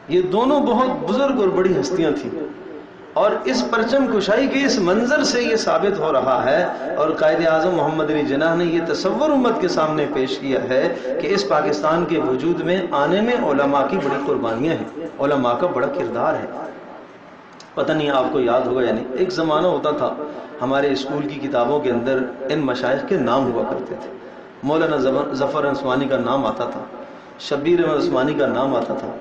یہ دونوں بہت بزرگ اور بڑی ہستیاں تھیں، اور اس پرچم کشائی کے اس منظر سے یہ ثابت ہو رہا ہے، اور قائد اعظم محمد علی جناح نے یہ تصور امت کے سامنے پیش کیا ہے کہ اس پاکستان کے وجود میں آنے میں علماء کی بڑی قربانیاں ہیں، علماء کا بڑا کردار ہے۔ پتہ نہیں آپ کو یاد ہوگا یا نہیں، ایک زمانہ ہوتا تھا ہمارے اسکول کی کتابوں کے اندر ان مشائخ کے نام ہوا کرتے تھے، مولانا ظفر عثمانی کا نام آتا تھا، شبیر عثمانی کا نام آتا تھا،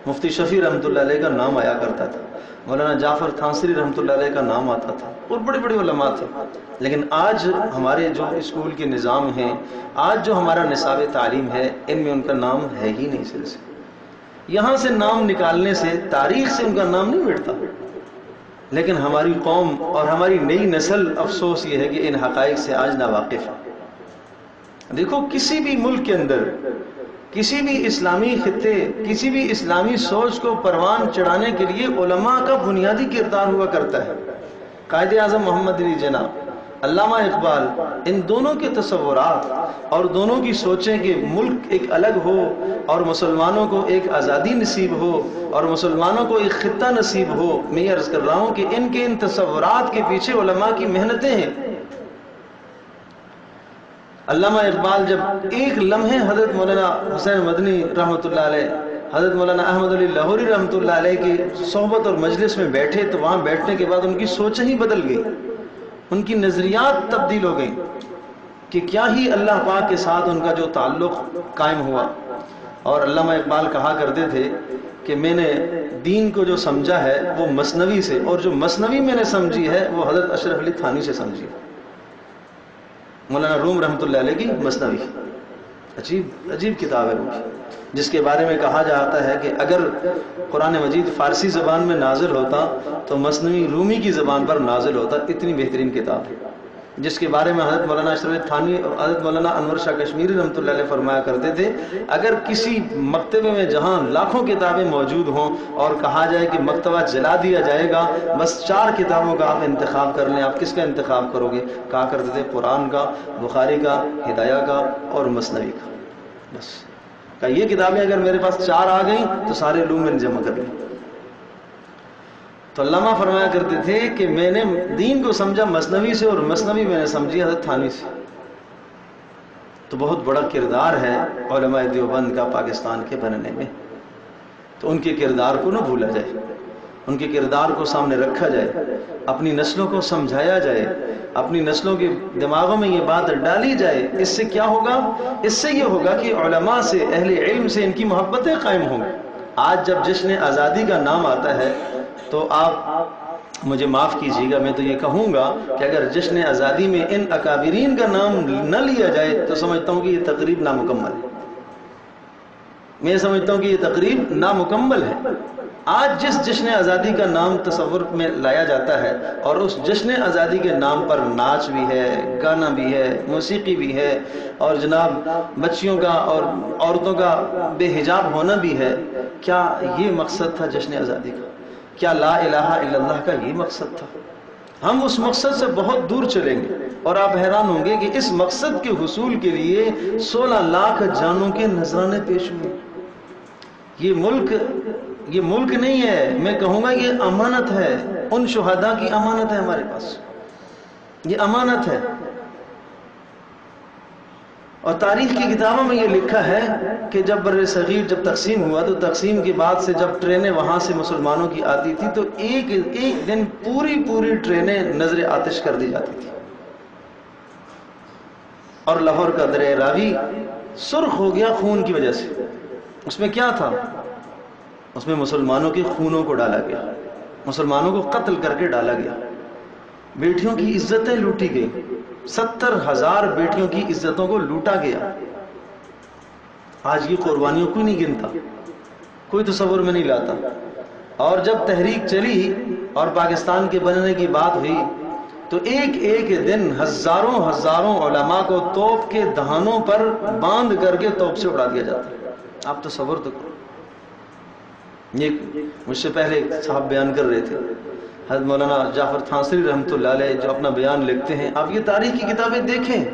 مفتی شفیع رحمۃ اللہ علیہ کا نام آیا کرتا تھا، مولانا جعفر تھانسری رحمۃ اللہ علیہ کا نام آتا تھا، اور بڑے بڑے علماء تھے۔ لیکن آج ہمارے جو اسکول کے نظام ہیں، آج جو ہمارا نصاب تعلیم ہے، ان میں ان کا نام ہے ہی نہیں سر سے۔ یہاں سے نام نکالنے سے، تاریخ سے ان کا نام نہیں مٹتا، لیکن ہماری قوم اور ہماری نئی نسل افسوس یہ ہے کہ ان حقائق سے آج ناواقف ہے۔ دیکھو کسی بھی ملک کے اندر، کسی بھی اسلامی خطے، کسی بھی اسلامی سوچ کو پروان چڑھانے کے لیے علماء کا بنیادی کردار ہوا کرتا ہے۔ قائد اعظم محمد علی جناح، علامہ اقبال، ان دونوں کے تصورات اور دونوں کی سوچیں کہ ملک ایک الگ ہو اور مسلمانوں کو ایک آزادی نصیب ہو اور مسلمانوں کو ایک خطہ نصیب ہو، میں یہ عرض کر رہا ہوں کہ ان کے ان تصورات کے پیچھے علماء کی محنتیں ہیں۔ علامہ اقبال جب ایک لمحے حضرت مولانا حسین مدنی رحمۃ اللہ علیہ، حضرت مولانا احمد علی لاہوری رحمۃ اللہ علیہ کی صحبت اور مجلس میں بیٹھے تو وہاں بیٹھنے کے بعد ان کی سوچیں ہی بدل گئی، ان کی نظریات تبدیل ہو گئیں کہ کیا ہی اللہ پاک کے ساتھ ان کا جو تعلق قائم ہوا۔ اور علامہ اقبال کہا کرتے تھے کہ میں نے دین کو جو سمجھا ہے وہ مثنوی سے، اور جو مثنوی میں نے سمجھی ہے وہ حضرت اشرف علی تھانوی سے سمجھی، مولانا روم رحمۃ اللہ علیہ کی مثنوی، عجیب کتاب ہے وہ، جس کے بارے میں کہا جاتا ہے کہ اگر قرآن مجید فارسی زبان میں نازل ہوتا تو مثنوی رومی کی زبان پر نازل ہوتا، اتنی بہترین کتاب ہے، جس کے بارے میں حضرت مولانا اشرف تھانوی اور حضرت مولانا انور شاہ کشمیری رحمۃ اللہ علیہ فرمایا کرتے تھے، اگر کسی مکتبے میں جہاں لاکھوں کتابیں موجود ہوں اور کہا جائے کہ مکتبہ جلا دیا جائے گا، بس 4 کتابوں کا آپ انتخاب کر لیں، آپ کس کا انتخاب کرو گے؟ کہا کرتے تھے قرآن کا، بخاری کا، ہدایہ کا اور مثنوی کا، بس کہ یہ کتابیں اگر میرے پاس 4 آ گئیں تو سارے علوم میں جمع کر لیں۔ تو علامہ فرمایا کرتے تھے کہ میں نے دین کو سمجھا مثنوی سے، اور مثنوی میں نے سمجھی حضرت تھانوی سے۔ تو بہت بڑا کردار ہے علماء دیوبند کا پاکستان کے بننے میں، تو ان کے کردار کو نہ بھولا جائے، ان کے کردار کو سامنے رکھا جائے، اپنی نسلوں کو سمجھایا جائے، اپنی نسلوں کے دماغوں میں یہ بات ڈالی جائے۔ اس سے کیا ہوگا؟ اس سے یہ ہوگا کہ علماء سے، اہل علم سے ان کی محبتیں قائم ہوں گی۔ آج جب جشن آزادی کا نام آتا ہے تو آپ مجھے معاف کیجیے گا، میں تو یہ کہوں گا کہ اگر جشن آزادی میں ان اکابرین کا نام نہ لیا جائے تو سمجھتا ہوں کہ یہ تقریب نامکمل ہے، میں سمجھتا ہوں کہ یہ تقریب نامکمل ہے۔ آج جس جشن آزادی کا نام تصور میں لایا جاتا ہے، اور اس جشن آزادی کے نام پر ناچ بھی ہے، گانا بھی ہے، موسیقی بھی ہے، اور جناب بچیوں کا اور عورتوں کا بے حجاب ہونا بھی ہے، کیا یہ مقصد تھا جشن آزادی کا؟ کیا لا الہ الا اللہ کا یہ مقصد تھا؟ ہم اس مقصد سے بہت دور چلیں گے، اور آپ حیران ہوں گے کہ اس مقصد کے حصول کے لیے 16 لاکھ جانوں کے نذرانے پیش ہوئے۔ یہ ملک نہیں ہے، میں کہوں گا یہ امانت ہے، ان شہداء کی امانت ہے ہمارے پاس، یہ امانت ہے۔ اور تاریخ کی کتابوں میں یہ لکھا ہے کہ جب بر صغیر جب تقسیم ہوا تو تقسیم کے بعد سے جب ٹرینیں وہاں سے مسلمانوں کی آتی تھی تو ایک دن پوری ٹرینیں نظر آتش کر دی جاتی تھی، اور لاہور کا دریا راوی سرخ ہو گیا خون کی وجہ سے۔ اس میں کیا تھا؟ اس میں مسلمانوں کے خونوں کو ڈالا گیا، مسلمانوں کو قتل کر کے ڈالا گیا، بیٹیوں کی عزتیں لوٹی گئی، 70,000 بیٹیوں کی عزتوں کو لوٹا گیا۔ آج کی قربانیوں کوئی نہیں گنتا، کوئی تصور میں نہیں لاتا۔ اور جب تحریک چلی اور پاکستان کے بننے کی بات ہوئی تو ایک دن ہزاروں علماء کو توپ کے دہانوں پر باندھ کر کے توپ سے اڑا دیا جاتا۔ آپ تصور تو کرو۔ یہ مجھ سے پہلے صاحب بیان کر رہے تھے، حضرت مولانا جعفر تھانسری رحمۃ اللہ علیہ جو اپنا بیان لکھتے ہیں، آپ یہ تاریخ کی کتابیں دیکھیں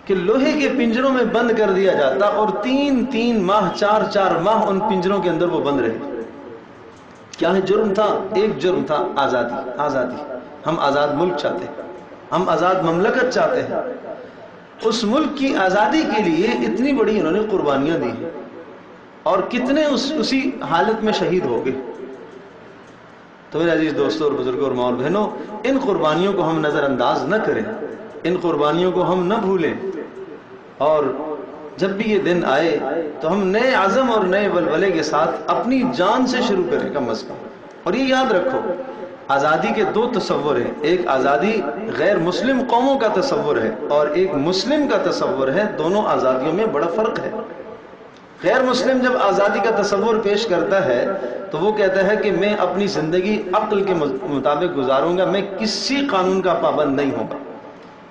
کہ لوہے کے پنجروں میں بند کر دیا جاتا اور 3 ماہ 4 ماہ ان پنجروں کے اندر وہ بند رہے۔ کیا ہے جرم تھا؟ ایک جرم تھا آزادی۔ ہم آزاد ملک چاہتے ہیں، ہم آزاد مملکت چاہتے ہیں۔ اس ملک کی آزادی کے لیے اتنی بڑی انہوں نے قربانیاں دی ہیں، اور کتنے اسی حالت میں شہید ہو گئے۔ تو میرے عزیز دوستوں اور بزرگوں اور ماں اور بہنوں، ان قربانیوں کو ہم نظر انداز نہ کریں، ان قربانیوں کو ہم نہ بھولیں، اور جب بھی یہ دن آئے تو ہم نئے عزم اور نئے ولولے کے ساتھ اپنی جان سے شروع کریں کم از کم۔ اور یہ یاد رکھو، آزادی کے 2 تصور ہیں، ایک آزادی غیر مسلم قوموں کا تصور ہے اور ایک مسلم کا تصور ہے، دونوں آزادیوں میں بڑا فرق ہے۔ غیر مسلم جب آزادی کا تصور پیش کرتا ہے تو وہ کہتا ہے کہ میں اپنی زندگی عقل کے مطابق گزاروں گا، میں کسی قانون کا پابند نہیں ہوں گا۔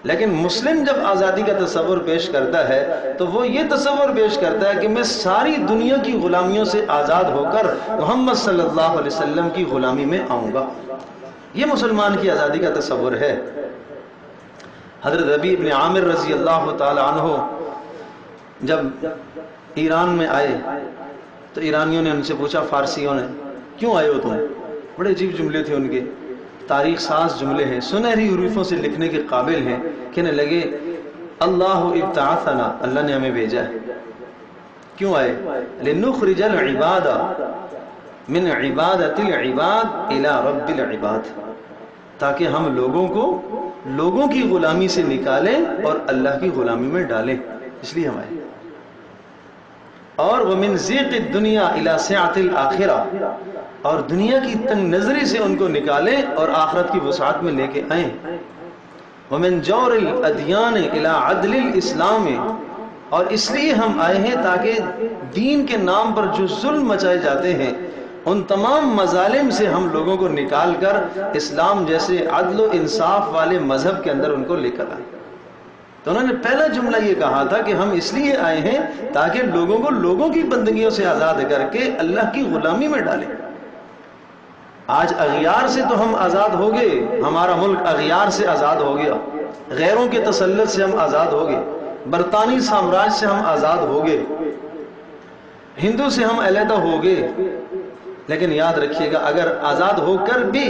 لیکن مسلم جب آزادی کا تصور پیش کرتا ہے تو وہ یہ تصور پیش کرتا ہے کہ میں ساری دنیا کی غلامیوں سے آزاد ہو کر محمد صلی اللہ علیہ وسلم کی غلامی میں آؤں گا۔ یہ مسلمان کی آزادی کا تصور ہے۔ حضرت ربیع بن عامر رضی اللہ تعالی عنہ جب ایران میں آئے تو ایرانیوں نے ان سے پوچھا، فارسیوں نے، کیوں آئے ہو تم؟ بڑے عجیب جملے تھے ان کے، تاریخ ساز جملے ہیں، سنہری حروفوں سے لکھنے کے قابل ہیں۔ کہنے لگے، اللہ ابتعثنا، اللہ نے ہمیں بھیجا ہے۔ کیوں آئے؟ لنخرج العباد من عبادت العباد الى رب العباد، تاکہ ہم لوگوں کی غلامی سے نکالیں اور اللہ کی غلامی میں ڈالیں، اس لیے ہم آئے۔ اور ومن ضیق الدنیا الی سعۃ الآخرہ، اور دنیا کی تنگ نظری سے ان کو نکالیں اور آخرت کی وسعت میں لے کے آئیں۔ ومن جور الادیان الی عدل الاسلام، اور اس لیے ہم آئے ہیں تاکہ دین کے نام پر جو ظلم مچائے جاتے ہیں ان تمام مظالم سے ہم لوگوں کو نکال کر اسلام جیسے عدل و انصاف والے مذہب کے اندر ان کو لے کر آئیں۔ تو انہوں نے پہلا جملہ یہ کہا تھا کہ ہم اس لیے آئے ہیں تاکہ لوگوں کو لوگوں کی بندگیوں سے آزاد کر کے اللہ کی غلامی میں ڈالیں۔ آج اغیار سے تو ہم آزاد ہو گئے، ہمارا ملک اغیار سے آزاد ہو گیا، غیروں کے تسلط سے ہم آزاد ہو گئے، برطانوی سامراج سے ہم آزاد ہو گئے، ہندو سے ہم علیحدہ ہو گئے۔ لیکن یاد رکھیے گا، اگر آزاد ہو کر بھی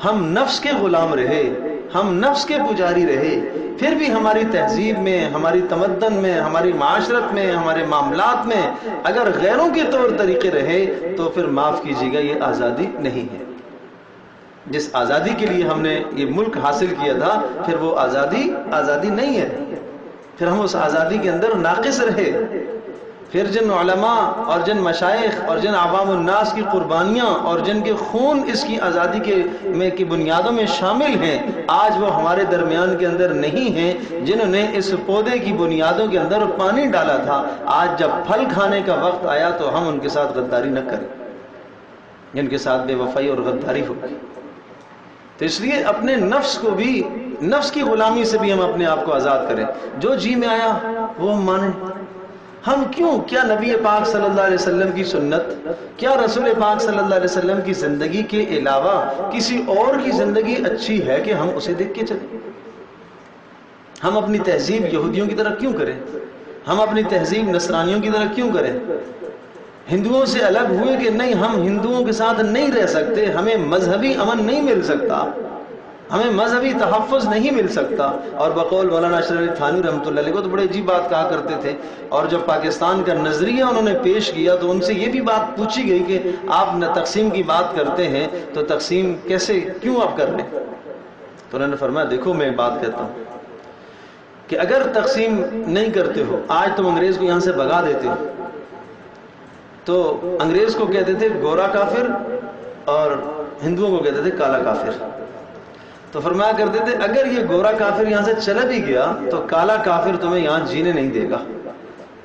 ہم نفس کے غلام رہے، ہم نفس کے پجاری رہے، پھر بھی ہماری تہذیب میں، ہماری تمدن میں، ہماری معاشرت میں، ہمارے معاملات میں اگر غیروں کے طور طریقے رہے تو پھر معاف کیجیے گا، یہ آزادی نہیں ہے۔ جس آزادی کے لیے ہم نے یہ ملک حاصل کیا تھا، پھر وہ آزادی نہیں ہے، پھر ہم اس آزادی کے اندر ناقص رہے۔ پھر جن علماء اور جن مشائخ اور جن عوام الناس کی قربانیاں اور جن کے خون اس کی آزادی کی بنیادوں میں شامل ہیں، آج وہ ہمارے درمیان کے اندر نہیں ہیں۔ جنہوں نے اس پودے کی بنیادوں کے اندر پانی ڈالا تھا، آج جب پھل کھانے کا وقت آیا تو ہم ان کے ساتھ غداری نہ کریں، جن کے ساتھ بے وفائی اور غداری ہوگی۔ تو اس لیے اپنے نفس کو بھی، نفس کی غلامی سے بھی ہم اپنے آپ کو آزاد کریں۔ جو جی میں آیا وہ ہم مانیں، ہم کیوں، کیا نبی پاک صلی اللہ علیہ وسلم کی سنت، کیا رسول پاک صلی اللہ علیہ وسلم کی زندگی کے علاوہ کسی اور کی زندگی اچھی ہے کہ ہم اسے دیکھ کے چلیں؟ ہم اپنی تہذیب یہودیوں کی طرح کیوں کریں؟ ہم اپنی تہذیب نصرانیوں کی طرح کیوں کریں؟ ہندوؤں سے الگ ہوئے کہ نہیں ہم ہندوؤں کے ساتھ نہیں رہ سکتے، ہمیں مذہبی امن نہیں مل سکتا، ہمیں مذہبی تحفظ نہیں مل سکتا. اور بقول مولانا اشرف علی تھانوی رحمۃ اللہ علیہ کو تو بڑے عجیب بات کہا کرتے تھے، اور جب پاکستان کا نظریہ انہوں نے پیش کیا تو ان سے یہ بھی بات پوچھی گئی کہ آپ نہ تقسیم کی بات کرتے ہیں تو تقسیم کیسے، کیوں آپ کر رہے ہیں؟ تو انہوں نے فرمایا دیکھو میں ایک بات کہتا ہوں کہ اگر تقسیم نہیں کرتے ہو، آج تم انگریز کو یہاں سے بھگا دیتے ہو، تو انگریز کو کہتے تھے گورا کافر اور ہندوؤں کو کہتے تھے کالا کافر. تو فرمایا کرتے تھے اگر یہ گورا کافر یہاں سے چلا بھی گیا تو کالا کافر تمہیں یہاں جینے نہیں دے گا.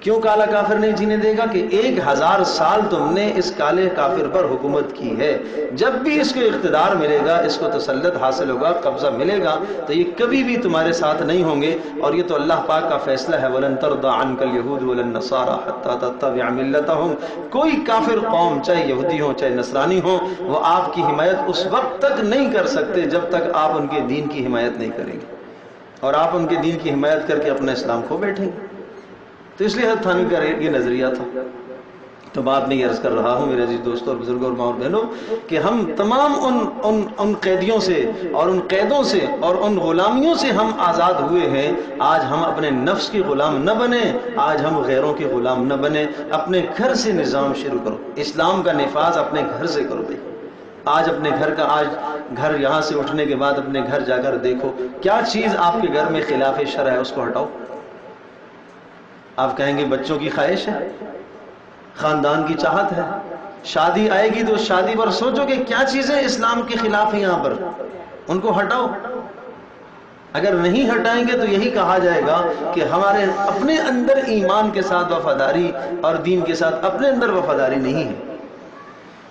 کیوں کالا کافر نہیں جینے دے گا؟ کہ 1000 سال تم نے اس کالے کافر پر حکومت کی ہے، جب بھی اس کو اقتدار ملے گا، اس کو تسلط حاصل ہوگا، قبضہ ملے گا، تو یہ کبھی بھی تمہارے ساتھ نہیں ہوں گے. اور یہ تو اللہ پاک کا فیصلہ ہے وَلَن تَرْضَ عَنْكَ الْيَهُودُ وَلَا النَّصَارَىٰ حَتَّىٰ تَتَّبِعَ مِلَّتَهُمْ. کوئی کافر قوم، چاہے یہودی ہوں چاہے نصرانی ہوں، وہ آپ کی حمایت اس وقت تک نہیں کر سکتے جب تک آپ ان کے دین کی حمایت نہیں کریں گے، اور آپ ان کے دین کی حمایت کر کے اپنا اسلام کھو بیٹھیں گے. تو اس لیے حضرت تھانوی کا یہ نظریہ تھا. تو بات میں یہ عرض کر رہا ہوں میرے عزیز دوستوں اور بزرگوں اور ماں اور بہنوں کہ ہم تمام ان قیدیوں سے اور ان قیدوں سے اور ان غلامیوں سے ہم آزاد ہوئے ہیں. آج ہم اپنے نفس کے غلام نہ بنیں، آج ہم غیروں کے غلام نہ بنیں. اپنے گھر سے نظام شروع کرو، اسلام کا نفاذ اپنے گھر سے کرو. بھائی آج اپنے گھر کا، آج گھر یہاں سے اٹھنے کے بعد اپنے گھر جا کر دیکھو کیا چیز آپ کے گھر میں خلاف شرع ہے، اس کو ہٹاؤ. آپ کہیں گے بچوں کی خواہش ہے، خاندان کی چاہت ہے، شادی آئے گی تو شادی پر سوچو کہ کیا چیزیں اسلام کے خلاف ہیں یہاں پر، ان کو ہٹاؤ. اگر نہیں ہٹائیں گے تو یہی کہا جائے گا کہ ہمارے اپنے اندر ایمان کے ساتھ وفاداری اور دین کے ساتھ اپنے اندر وفاداری نہیں ہے.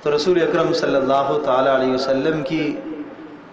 تو رسول اکرم صلی اللہ تعالی علیہ وسلم کی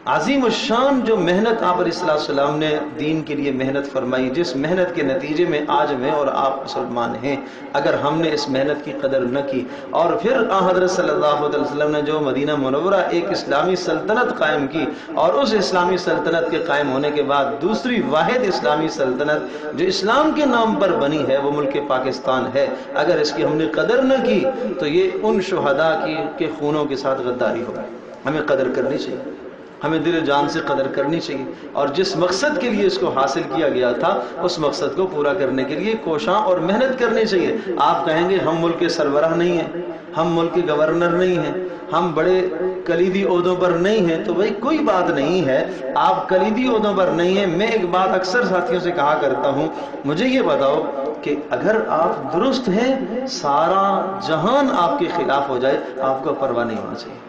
عظیم الشان جو محنت آپ علیہ السلام نے دین کے لیے محنت فرمائی، جس محنت کے نتیجے میں آج میں اور آپ مسلمان ہیں، اگر ہم نے اس محنت کی قدر نہ کی، اور پھر حضرت صلی اللہ علیہ وسلم نے جو مدینہ منورہ ایک اسلامی سلطنت قائم کی، اور اس اسلامی سلطنت کے قائم ہونے کے بعد دوسری واحد اسلامی سلطنت جو اسلام کے نام پر بنی ہے وہ ملک پاکستان ہے، اگر اس کی ہم نے قدر نہ کی تو یہ ان شہداء کے خونوں کے ساتھ غداری ہوگی. ہمیں قدر کرنی چاہیے، ہمیں دل و جان سے قدر کرنی چاہیے، اور جس مقصد کے لیے اس کو حاصل کیا گیا تھا اس مقصد کو پورا کرنے کے لیے کوشاں اور محنت کرنی چاہیے. آپ کہیں گے ہم ملک کے سربراہ نہیں ہیں، ہم ملک کے گورنر نہیں ہیں، ہم بڑے کلیدی عہدوں پر نہیں ہیں. تو بھائی کوئی بات نہیں ہے، آپ کلیدی عہدوں پر نہیں ہیں. میں ایک بات اکثر ساتھیوں سے کہا کرتا ہوں، مجھے یہ بتاؤ کہ اگر آپ درست ہیں، سارا جہان آپ کے خلاف ہو جائے، آپ کو پرواہ نہیں ہونا چاہیے.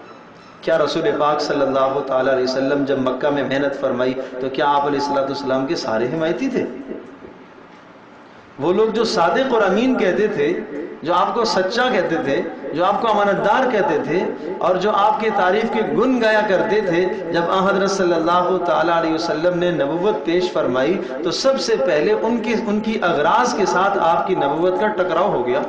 کیا رسول پاک صلی اللہ تعالی علیہ وسلم جب مکہ میں محنت فرمائی تو کیا آپ علیہ السلام کے سارے حمایتی تھے؟ وہ لوگ جو صادق اور امین کہتے تھے، جو آپ کو سچا کہتے تھے، جو آپ کو امانت دار کہتے تھے، اور جو آپ کی تعریف کے گن گایا کرتے تھے، جب حضرت صلی اللہ تعالی علیہ وسلم نے نبوت پیش فرمائی تو سب سے پہلے ان کی اغراض کے ساتھ آپ کی نبوت کا ٹکراؤ ہو گیا.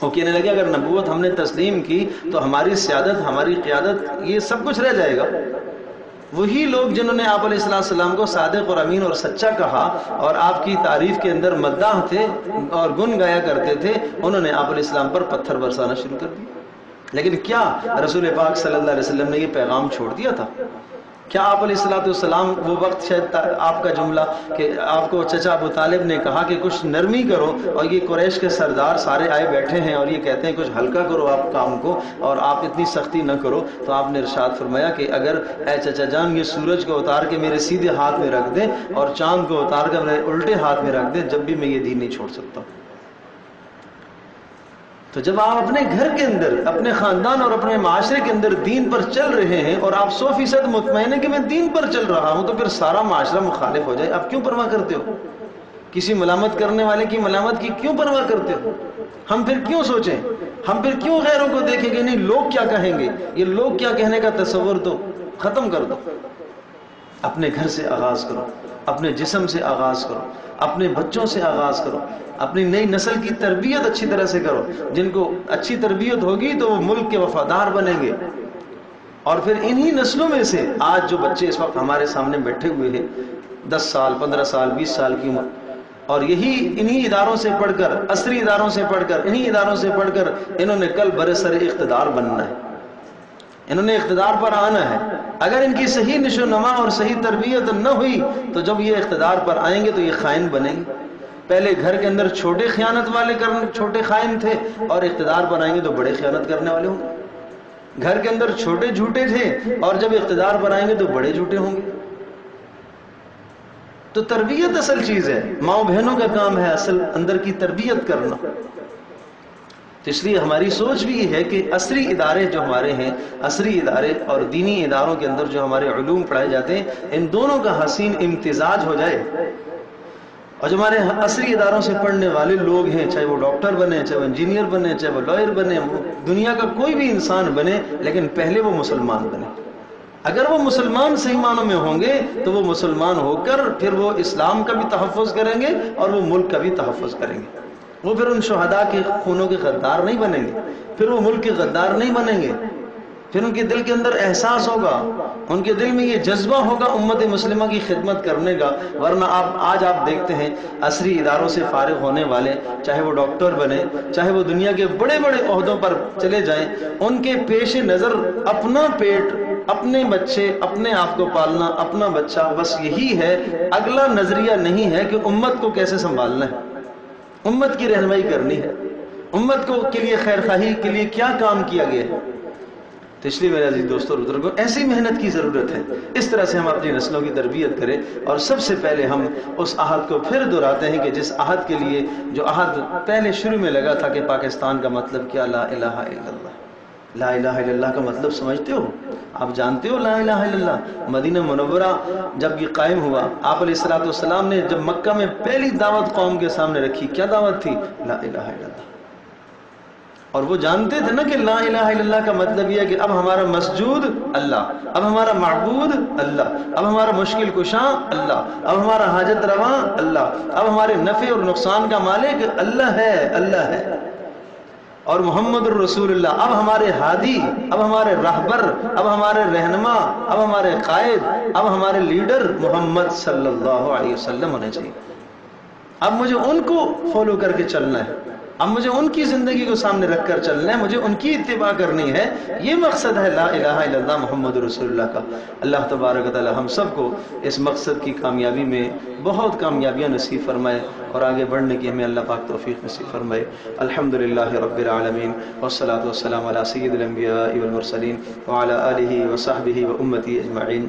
وہ کہنے لگے اگر نبوت ہم نے تسلیم کی تو ہماری سیادت، ہماری قیادت، یہ سب کچھ رہ جائے گا. وہی لوگ جنہوں نے آپ علیہ السلام کو صادق اور امین اور سچا کہا اور آپ کی تعریف کے اندر مداح تھے اور گن گایا کرتے تھے، انہوں نے آپ علیہ السلام پر پتھر برسانا شروع کر دیا. لیکن کیا رسول پاک صلی اللہ علیہ وسلم نے یہ پیغام چھوڑ دیا تھا؟ کیا آپ علیہ السلام وہ وقت، شاید آپ کا جملہ کہ آپ کو چچا ابو طالب نے کہا کہ کچھ نرمی کرو، اور یہ قریش کے سردار سارے آئے بیٹھے ہیں اور یہ کہتے ہیں کچھ ہلکا کرو آپ کام کو اور آپ اتنی سختی نہ کرو، تو آپ نے ارشاد فرمایا کہ اگر اے چچا جان یہ سورج کو اتار کے میرے سیدھے ہاتھ میں رکھ دیں اور چاند کو اتار کر میرے الٹے ہاتھ میں رکھ دیں، جب بھی میں یہ دین نہیں چھوڑ سکتا. تو جب آپ اپنے گھر کے اندر، اپنے خاندان اور اپنے معاشرے کے اندر دین پر چل رہے ہیں اور آپ 100% مطمئن ہیں کہ میں دین پر چل رہا ہوں، تو پھر سارا معاشرہ مخالف ہو جائے، آپ کیوں پرواہ کرتے ہو؟ کسی ملامت کرنے والے کی ملامت کی کیوں پرواہ کرتے ہو؟ ہم پھر کیوں سوچیں؟ ہم پھر کیوں غیروں کو دیکھیں گے نہیں لوگ کیا کہیں گے؟ یہ لوگ کیا کہنے کا تصور تو ختم کر دو. اپنے گھر سے آغاز کرو. اپنے جسم سے آغاز کرو، اپنے بچوں سے آغاز کرو، اپنی نئی نسل کی تربیت اچھی طرح سے کرو. جن کو اچھی تربیت ہوگی تو وہ ملک کے وفادار بنیں گے. اور پھر انہی نسلوں میں سے آج جو بچے اس وقت ہمارے سامنے بیٹھے ہوئے ہیں 10 سال 15 سال 20 سال کی عمر، اور یہی انہی اداروں سے پڑھ کر، عصری اداروں سے پڑھ کر، انہی اداروں سے پڑھ کر انہوں نے کل برسر اقتدار بننا ہے، انہوں نے اقتدار پر آنا ہے. اگر ان کی صحیح نشو نما اور صحیح تربیت نہ ہوئی تو جب یہ اقتدار پر آئیں گے تو یہ خائن بنیں گے. پہلے گھر کے اندر چھوٹے خیانت والے چھوٹے خائن تھے، اور اقتدار پر آئیں گے تو بڑے خیانت کرنے والے ہوں گے. گھر کے اندر چھوٹے جھوٹے تھے، اور جب اقتدار پر آئیں گے تو بڑے جھوٹے ہوں گے. تو تربیت اصل چیز ہے، ماؤں بہنوں کا کام ہے اصل اندر کی تربیت کرنا. تو اس لیے ہماری سوچ بھی یہ ہے کہ عصری ادارے جو ہمارے ہیں، عصری ادارے اور دینی اداروں کے اندر جو ہمارے علوم پڑھائے جاتے ہیں، ان دونوں کا حسین امتزاج ہو جائے. اور جو ہمارے عصری اداروں سے پڑھنے والے لوگ ہیں، چاہے وہ ڈاکٹر بنے، چاہے وہ انجینئر بنے، چاہے وہ لائر بنے، دنیا کا کوئی بھی انسان بنے، لیکن پہلے وہ مسلمان بنے. اگر وہ مسلمان صحیح معنوں میں ہوں گے تو وہ مسلمان ہو کر پھر وہ اسلام کا بھی تحفظ کریں گے اور وہ ملک کا بھی تحفظ کریں گے. وہ پھر ان شہداء کے خونوں کے غدار نہیں بنیں گے، پھر وہ ملک کے غدار نہیں بنیں گے. پھر ان کے دل کے اندر احساس ہوگا، ان کے دل میں یہ جذبہ ہوگا امت مسلمہ کی خدمت کرنے کا. ورنہ آج آپ دیکھتے ہیں عصری اداروں سے فارغ ہونے والے، چاہے وہ ڈاکٹر بنے، چاہے وہ دنیا کے بڑے بڑے عہدوں پر چلے جائیں، ان کے پیش نظر اپنا پیٹ، اپنے بچے، اپنے آپ کو پالنا، اپنا بچہ، بس یہی ہے. اگلا نظریہ نہیں ہے کہ امت کو کیسے سنبھالنا ہے، امت کی رہنمائی کرنی ہے، امت کو کے لیے خیر خواہی کے لیے کیا کام کیا گیا ہے. تو اس لیے میرے عزیز دوستوں اور بزرگوں، ایسی محنت کی ضرورت ہے. اس طرح سے ہم اپنی نسلوں کی تربیت کریں. اور سب سے پہلے ہم اس عہد کو پھر دہراتے ہیں کہ جس عہد کے لیے، جو عہد پہلے شروع میں لگا تھا کہ پاکستان کا مطلب کیا، لا الہ الا اللہ. لا الہ الا اللہ کا مطلب سمجھتے ہو؟ آپ جانتے ہو لا الہ الا اللہ؟ مدینہ منورہ جب یہ قائم ہوا، آپ علیہ الصلوۃ والسلام نے جب مکہ میں پہلی دعوت قوم کے سامنے رکھی، کیا دعوت تھی؟ لا الہ الا اللہ. اور وہ جانتے تھے نا کہ لا الہ الا اللہ کا مطلب یہ ہے کہ اب ہمارا مسجود اللہ، اب ہمارا معبود اللہ، اب ہمارا مشکل کشاں اللہ، اب ہمارا حاجت رواں اللہ، اب ہمارے نفع اور نقصان کا مالک اللہ ہے، اللہ ہے. اور محمد الرسول اللہ اب ہمارے ہادی، اب ہمارے راہبر، اب ہمارے رہنما، اب ہمارے قائد، اب ہمارے لیڈر محمد صلی اللہ علیہ وسلم ہونے چاہیے. اب مجھے ان کو فالو کر کے چلنا ہے، اب مجھے ان کی زندگی کو سامنے رکھ کر چلنا ہے، مجھے ان کی اتباع کرنی ہے. یہ مقصد ہے لا الہ الا اللہ محمد رسول اللہ کا. اللہ تبارک و تعالی ہم سب کو اس مقصد کی کامیابی میں بہت کامیابیاں نصیب فرمائے، اور آگے بڑھنے کی ہمیں اللہ پاک توفیق نصیب فرمائے. الحمدللہ رب العالمین، والصلاة والسلام علی سید الانبیاء والمرسلین وعلی آلہ وصحبہ وامتہ اجمعین.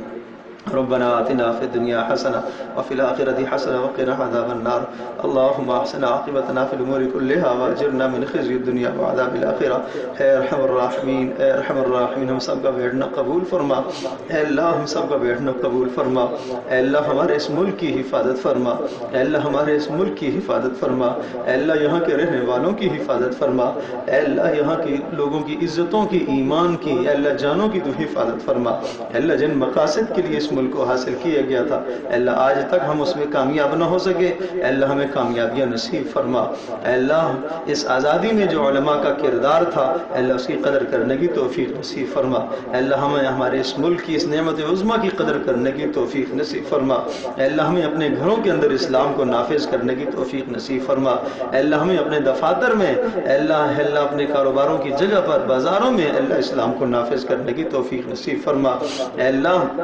ربنا آتنا في الدنيا حسنة وفي الآخرة حسنة وقنا عذاب النار. اللهم احسن عاقبتنا في الأمور كلها وأجرنا من خزي الدنيا وعذاب الآخرة. اے ارحم الراحمین، اے ارحم الراحمین، ہم سب کا بیٹھنا قبول فرما. اے اللہ ہم سب کا بیٹھنا قبول فرما. اے اللہ ہمارے اس ملک کی حفاظت فرما. اے اللہ ہمارے اس ملک کی حفاظت فرما. اے اللہ یہاں کے رہنے والوں کی حفاظت فرما. اے اللہ یہاں کے لوگوں کی عزتوں کی، ایمان کی، اے اللہ جانوں کی تو حفاظت فرما. اے اللہ جن مقاصد کے لیے اس ملک کو حاصل کیا گیا تھا، اے اللہ آج تک ہم اس میں کامیاب نہ ہو سکے، اے اللہ ہمیں کامیابیاں نصیب فرما. اے اللہ اس آزادی میں جو علماء کا کردار تھا، اے اللہ اس کی قدر کرنے کی توفیق نصیب فرما. اے اللہ ہمیں ہمارے اس ملک کی اس نعمت عظمیٰ کی قدر کرنے کی توفیق نصیب فرما. اے اللہ ہمیں اپنے گھروں کے اندر اسلام کو نافذ کرنے کی توفیق نصیب فرما. اے اللہ ہمیں اپنے دفاتر میں، اے اللہ اپنے کاروباروں کی جگہ پر، بازاروں میں، اے اللہ اسلام کو نافذ کرنے کی توفیق نصیب فرما. اے اللہ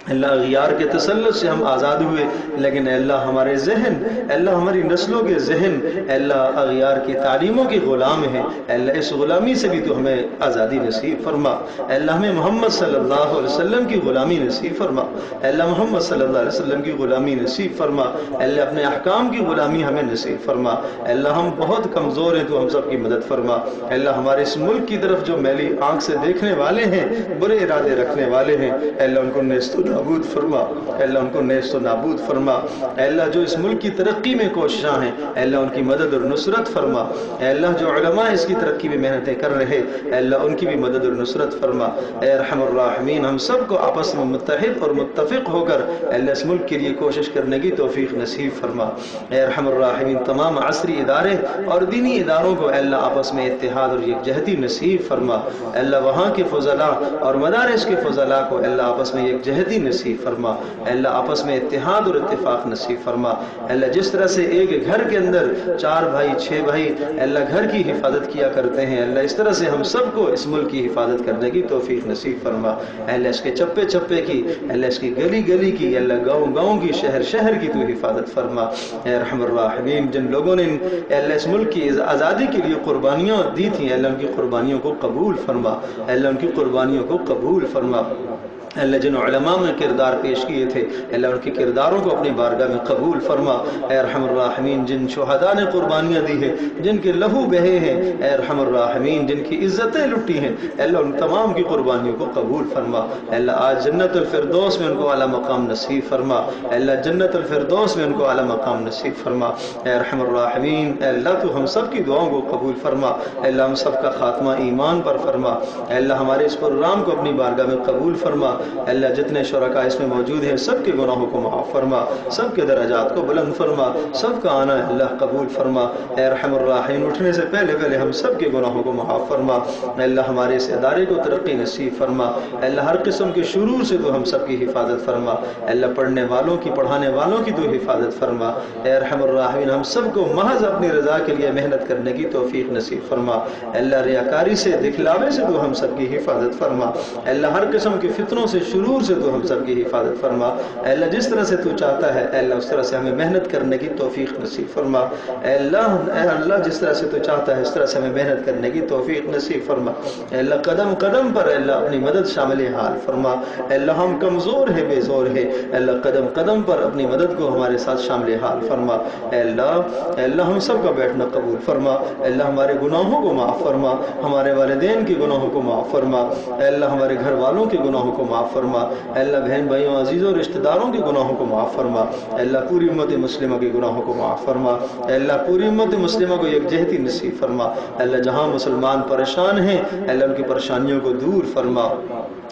اغیار کے تسلط سے ہم آزاد ہوئے، لیکن اے اللہ ہمارے ذہن، اے اللہ ہماری نسلوں کے ذہن، اے اللہ اغیار کی تعلیموں کے غلام ہیں. اے اللہ اس غلامی سے بھی تو ہمیں آزادی نصیب فرما. اے اللہ ہمیں محمد صلی اللہ علیہ وسلم کی غلامی نصیب فرما. اے اللہ محمد صلی اللہ علیہ وسلم کی غلامی نصیب فرما. اے اللہ اپنے احکام کی غلامی ہمیں نصیب فرما. اے اللہ ہم بہت کمزور ہیں، تو ہم سب کی مدد فرما. اے اللہ ہمارے اس ملک کی طرف جو میلی آنکھ سے دیکھنے والے ہیں، برے ارادے رکھنے والے ہیں، اے اللہ ان کو نیست نیست و نابود فرما، اے اللہ ان کو نیست و نابود فرما، اے اللہ جو اس ملک کی ترقی میں کوشاں ہیں اے اللہ ان کی مدد اور نصرت فرما، اے اللہ جو علماء اس کی ترقی میں محنتیں کر رہے اے اللہ ان کی بھی مدد اور نصرت فرما، اے ارحم الراحمین ہم سب کو آپس میں متحد اور متفق ہو کر اے اللہ اس ملک کے لیے کوشش کرنے کی توفیق نصیب فرما، اے ارحم الراحمین تمام عصری ادارے اور دینی اداروں کو اے اللہ آپس میں اتحاد اور یکجہتی نصیب فرما، اے اللہ وہاں کے فضلاء اور مدارس کے فضلاء کو اے اللہ آپس میں یکجہتی نصیب فرما، اے اللہ آپس میں اتحاد اور اتفاق نصیب فرما، اے اللہ جس طرح سے ایک گھر کے اندر 4 بھائی 6 بھائی اے اللہ گھر کی حفاظت کیا کرتے ہیں، اللہ اس طرح سے ہم سب کو اس ملک کی حفاظت کرنے کی توفیق نصیب فرما، اے اللہ اس کے چپے چپے کی اے اللہ اس کی گلی گلی کی اے اللہ گاؤں گاؤں کی شہر شہر کی تو حفاظت فرما، اے ارحم الراحمین جن لوگوں نے اے اللہ اس ملک کی آزادی کے لیے قربانیاں دی تھیں اے اللہ ان کی قربانیوں کو قبول فرما، اے اللہ ان کی قربانیوں کو قبول فرما، اے اللہ جن علماء میں کردار پیش کیے تھے اے اللہ ان کے کرداروں کو اپنی بارگاہ میں قبول فرما، اے ارحم الراحمین جن شہداء نے قربانیاں دی ہیں جن کے لہو بہے ہیں اے ارحم الراحمین جن کی عزتیں لٹی ہیں اے اللہ ان تمام کی قربانیوں کو قبول فرما، اے اللہ آج جنت الفردوس میں ان کو اعلیٰ مقام نصیب فرما، اے اللہ جنت الفردوس میں ان کو اعلیٰ مقام نصیب فرما، اے ارحم الراحمین اے اللہ تو ہم سب کی دعاؤں کو قبول فرما، اے اللہ ہم سب کا خاتمہ ایمان پر فرما، اے اللہ ہمارے اس پروگرام کو اپنی بارگاہ میں قبول فرما، اے اللہ جتنے شرکاء اس میں موجود ہیں سب کے گناہوں کو معاف فرما، سب کے درجات کو بلند فرما، سب کا آنا اللہ قبول فرما، اے ارحم الراحمین اٹھنے سے پہلے پہلے ہم سب کے گناہوں کو معاف فرما، اے اللہ ہمارے اس ادارے کو ترقی نصیب فرما، اے اللہ ہر قسم کے شرور سے تو ہم سب کی حفاظت فرما، اے اللہ پڑھنے والوں کی پڑھانے والوں کی تو حفاظت فرما، اے ارحم الراحمین ہم سب کو محض اپنی رضا کے لیے محنت کرنے کی توفیق نصیب فرما، اے اللہ ریاکاری سے دکھلاوے سے تو ہم سب کی حفاظت فرما، اے اللہ ہر قسم کے فتنوں سے شرور سے تو ہم سب کی حفاظت فرما، اے اللہ جس طرح سے تو چاہتا ہے اے اللہ اس طرح سے ہمیں محنت کرنے کی توفیق نصیب فرما، اے اللہ جس طرح سے تو چاہتا ہے اس طرح سے ہمیں محنت کرنے کی توفیق نصیب فرما، اے اللہ قدم قدم پر اے اللہ اپنی مدد شامل حال فرما، اے اللہ ہم کمزور ہیں بے زور ہیں اے اللہ قدم قدم پر اپنی مدد کو ہمارے ساتھ شامل حال فرما، اے اللہ ہم سب کا بیٹھنا قبول فرما، اے اللہ ہمارے گناہوں کو معاف فرما، ہمارے والدین کے گناہوں کو معاف فرما، اے اللہ ہمارے گھر والوں کے گناہوں کو معاف فرما، اے اللہ بہن بھائیوں عزیزوں رشتہ داروں کے گناہوں کو معاف فرما، اے اللہ پوری امت مسلمہ کے گناہوں کو معاف فرما، اے اللہ پوری امت مسلمہ کو یکجہتی نصیب فرما، اے اللہ جہاں مسلمان پریشان ہیں اے اللہ ان کی پریشانیوں کو دور فرما،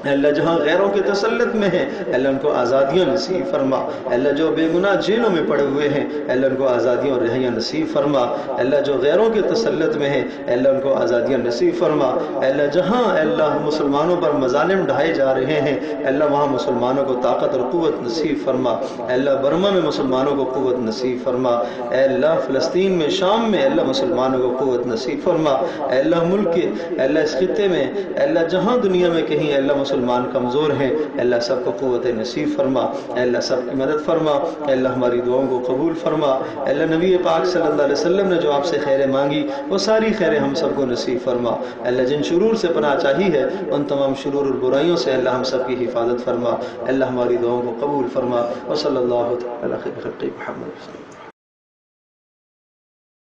اے اللہ جہاں غیروں کے تسلط میں ہیں اے اللہ ان کو آزادیاں نصیب فرما، اے اللہ جو بے گناہ جیلوں میں پڑے ہوئے ہیں اے اللہ ان کو آزادیاں اور رہائیاں نصیب فرما، اے اللہ جو غیروں کے تسلط میں ہیں اے اللہ ان کو آزادیاں نصیب فرما، اے اللہ جہاں اے اللہ مسلمانوں پر مظالم ڈھائے جا رہے ہیں اے اللہ وہاں مسلمانوں کو طاقت اور قوت نصیب فرما، اے اللہ برما میں مسلمانوں کو قوت نصیب فرما، اے اللہ فلسطین میں شام میں اے اللہ مسلمانوں کو قوت نصیب فرما، اے اللہ ملک کے اے اللہ اس خطے میں اے اللہ جہاں دنیا میں کہیں اے اللہ مسلمان کمزور ہیں اے اللہ سب کو قوت نصیب فرما، اے اللہ سب کی مدد فرما، اے اللہ ہماری دعاؤں کو قبول فرما، اے اللہ نبی پاک صلی اللہ علیہ وسلم نے جو آپ سے خیریں مانگی وہ ساری خیریں ہم سب کو نصیب فرما، اے اللہ جن شرور سے پناہ چاہی ہے ان تمام شرور اور برائیوں سے اللہ ہم سب کی حفاظت فرما، اے اللہ ہماری دعاؤں کو قبول فرما، وصلی اللہ تعالی علی خیر خلق محمد۔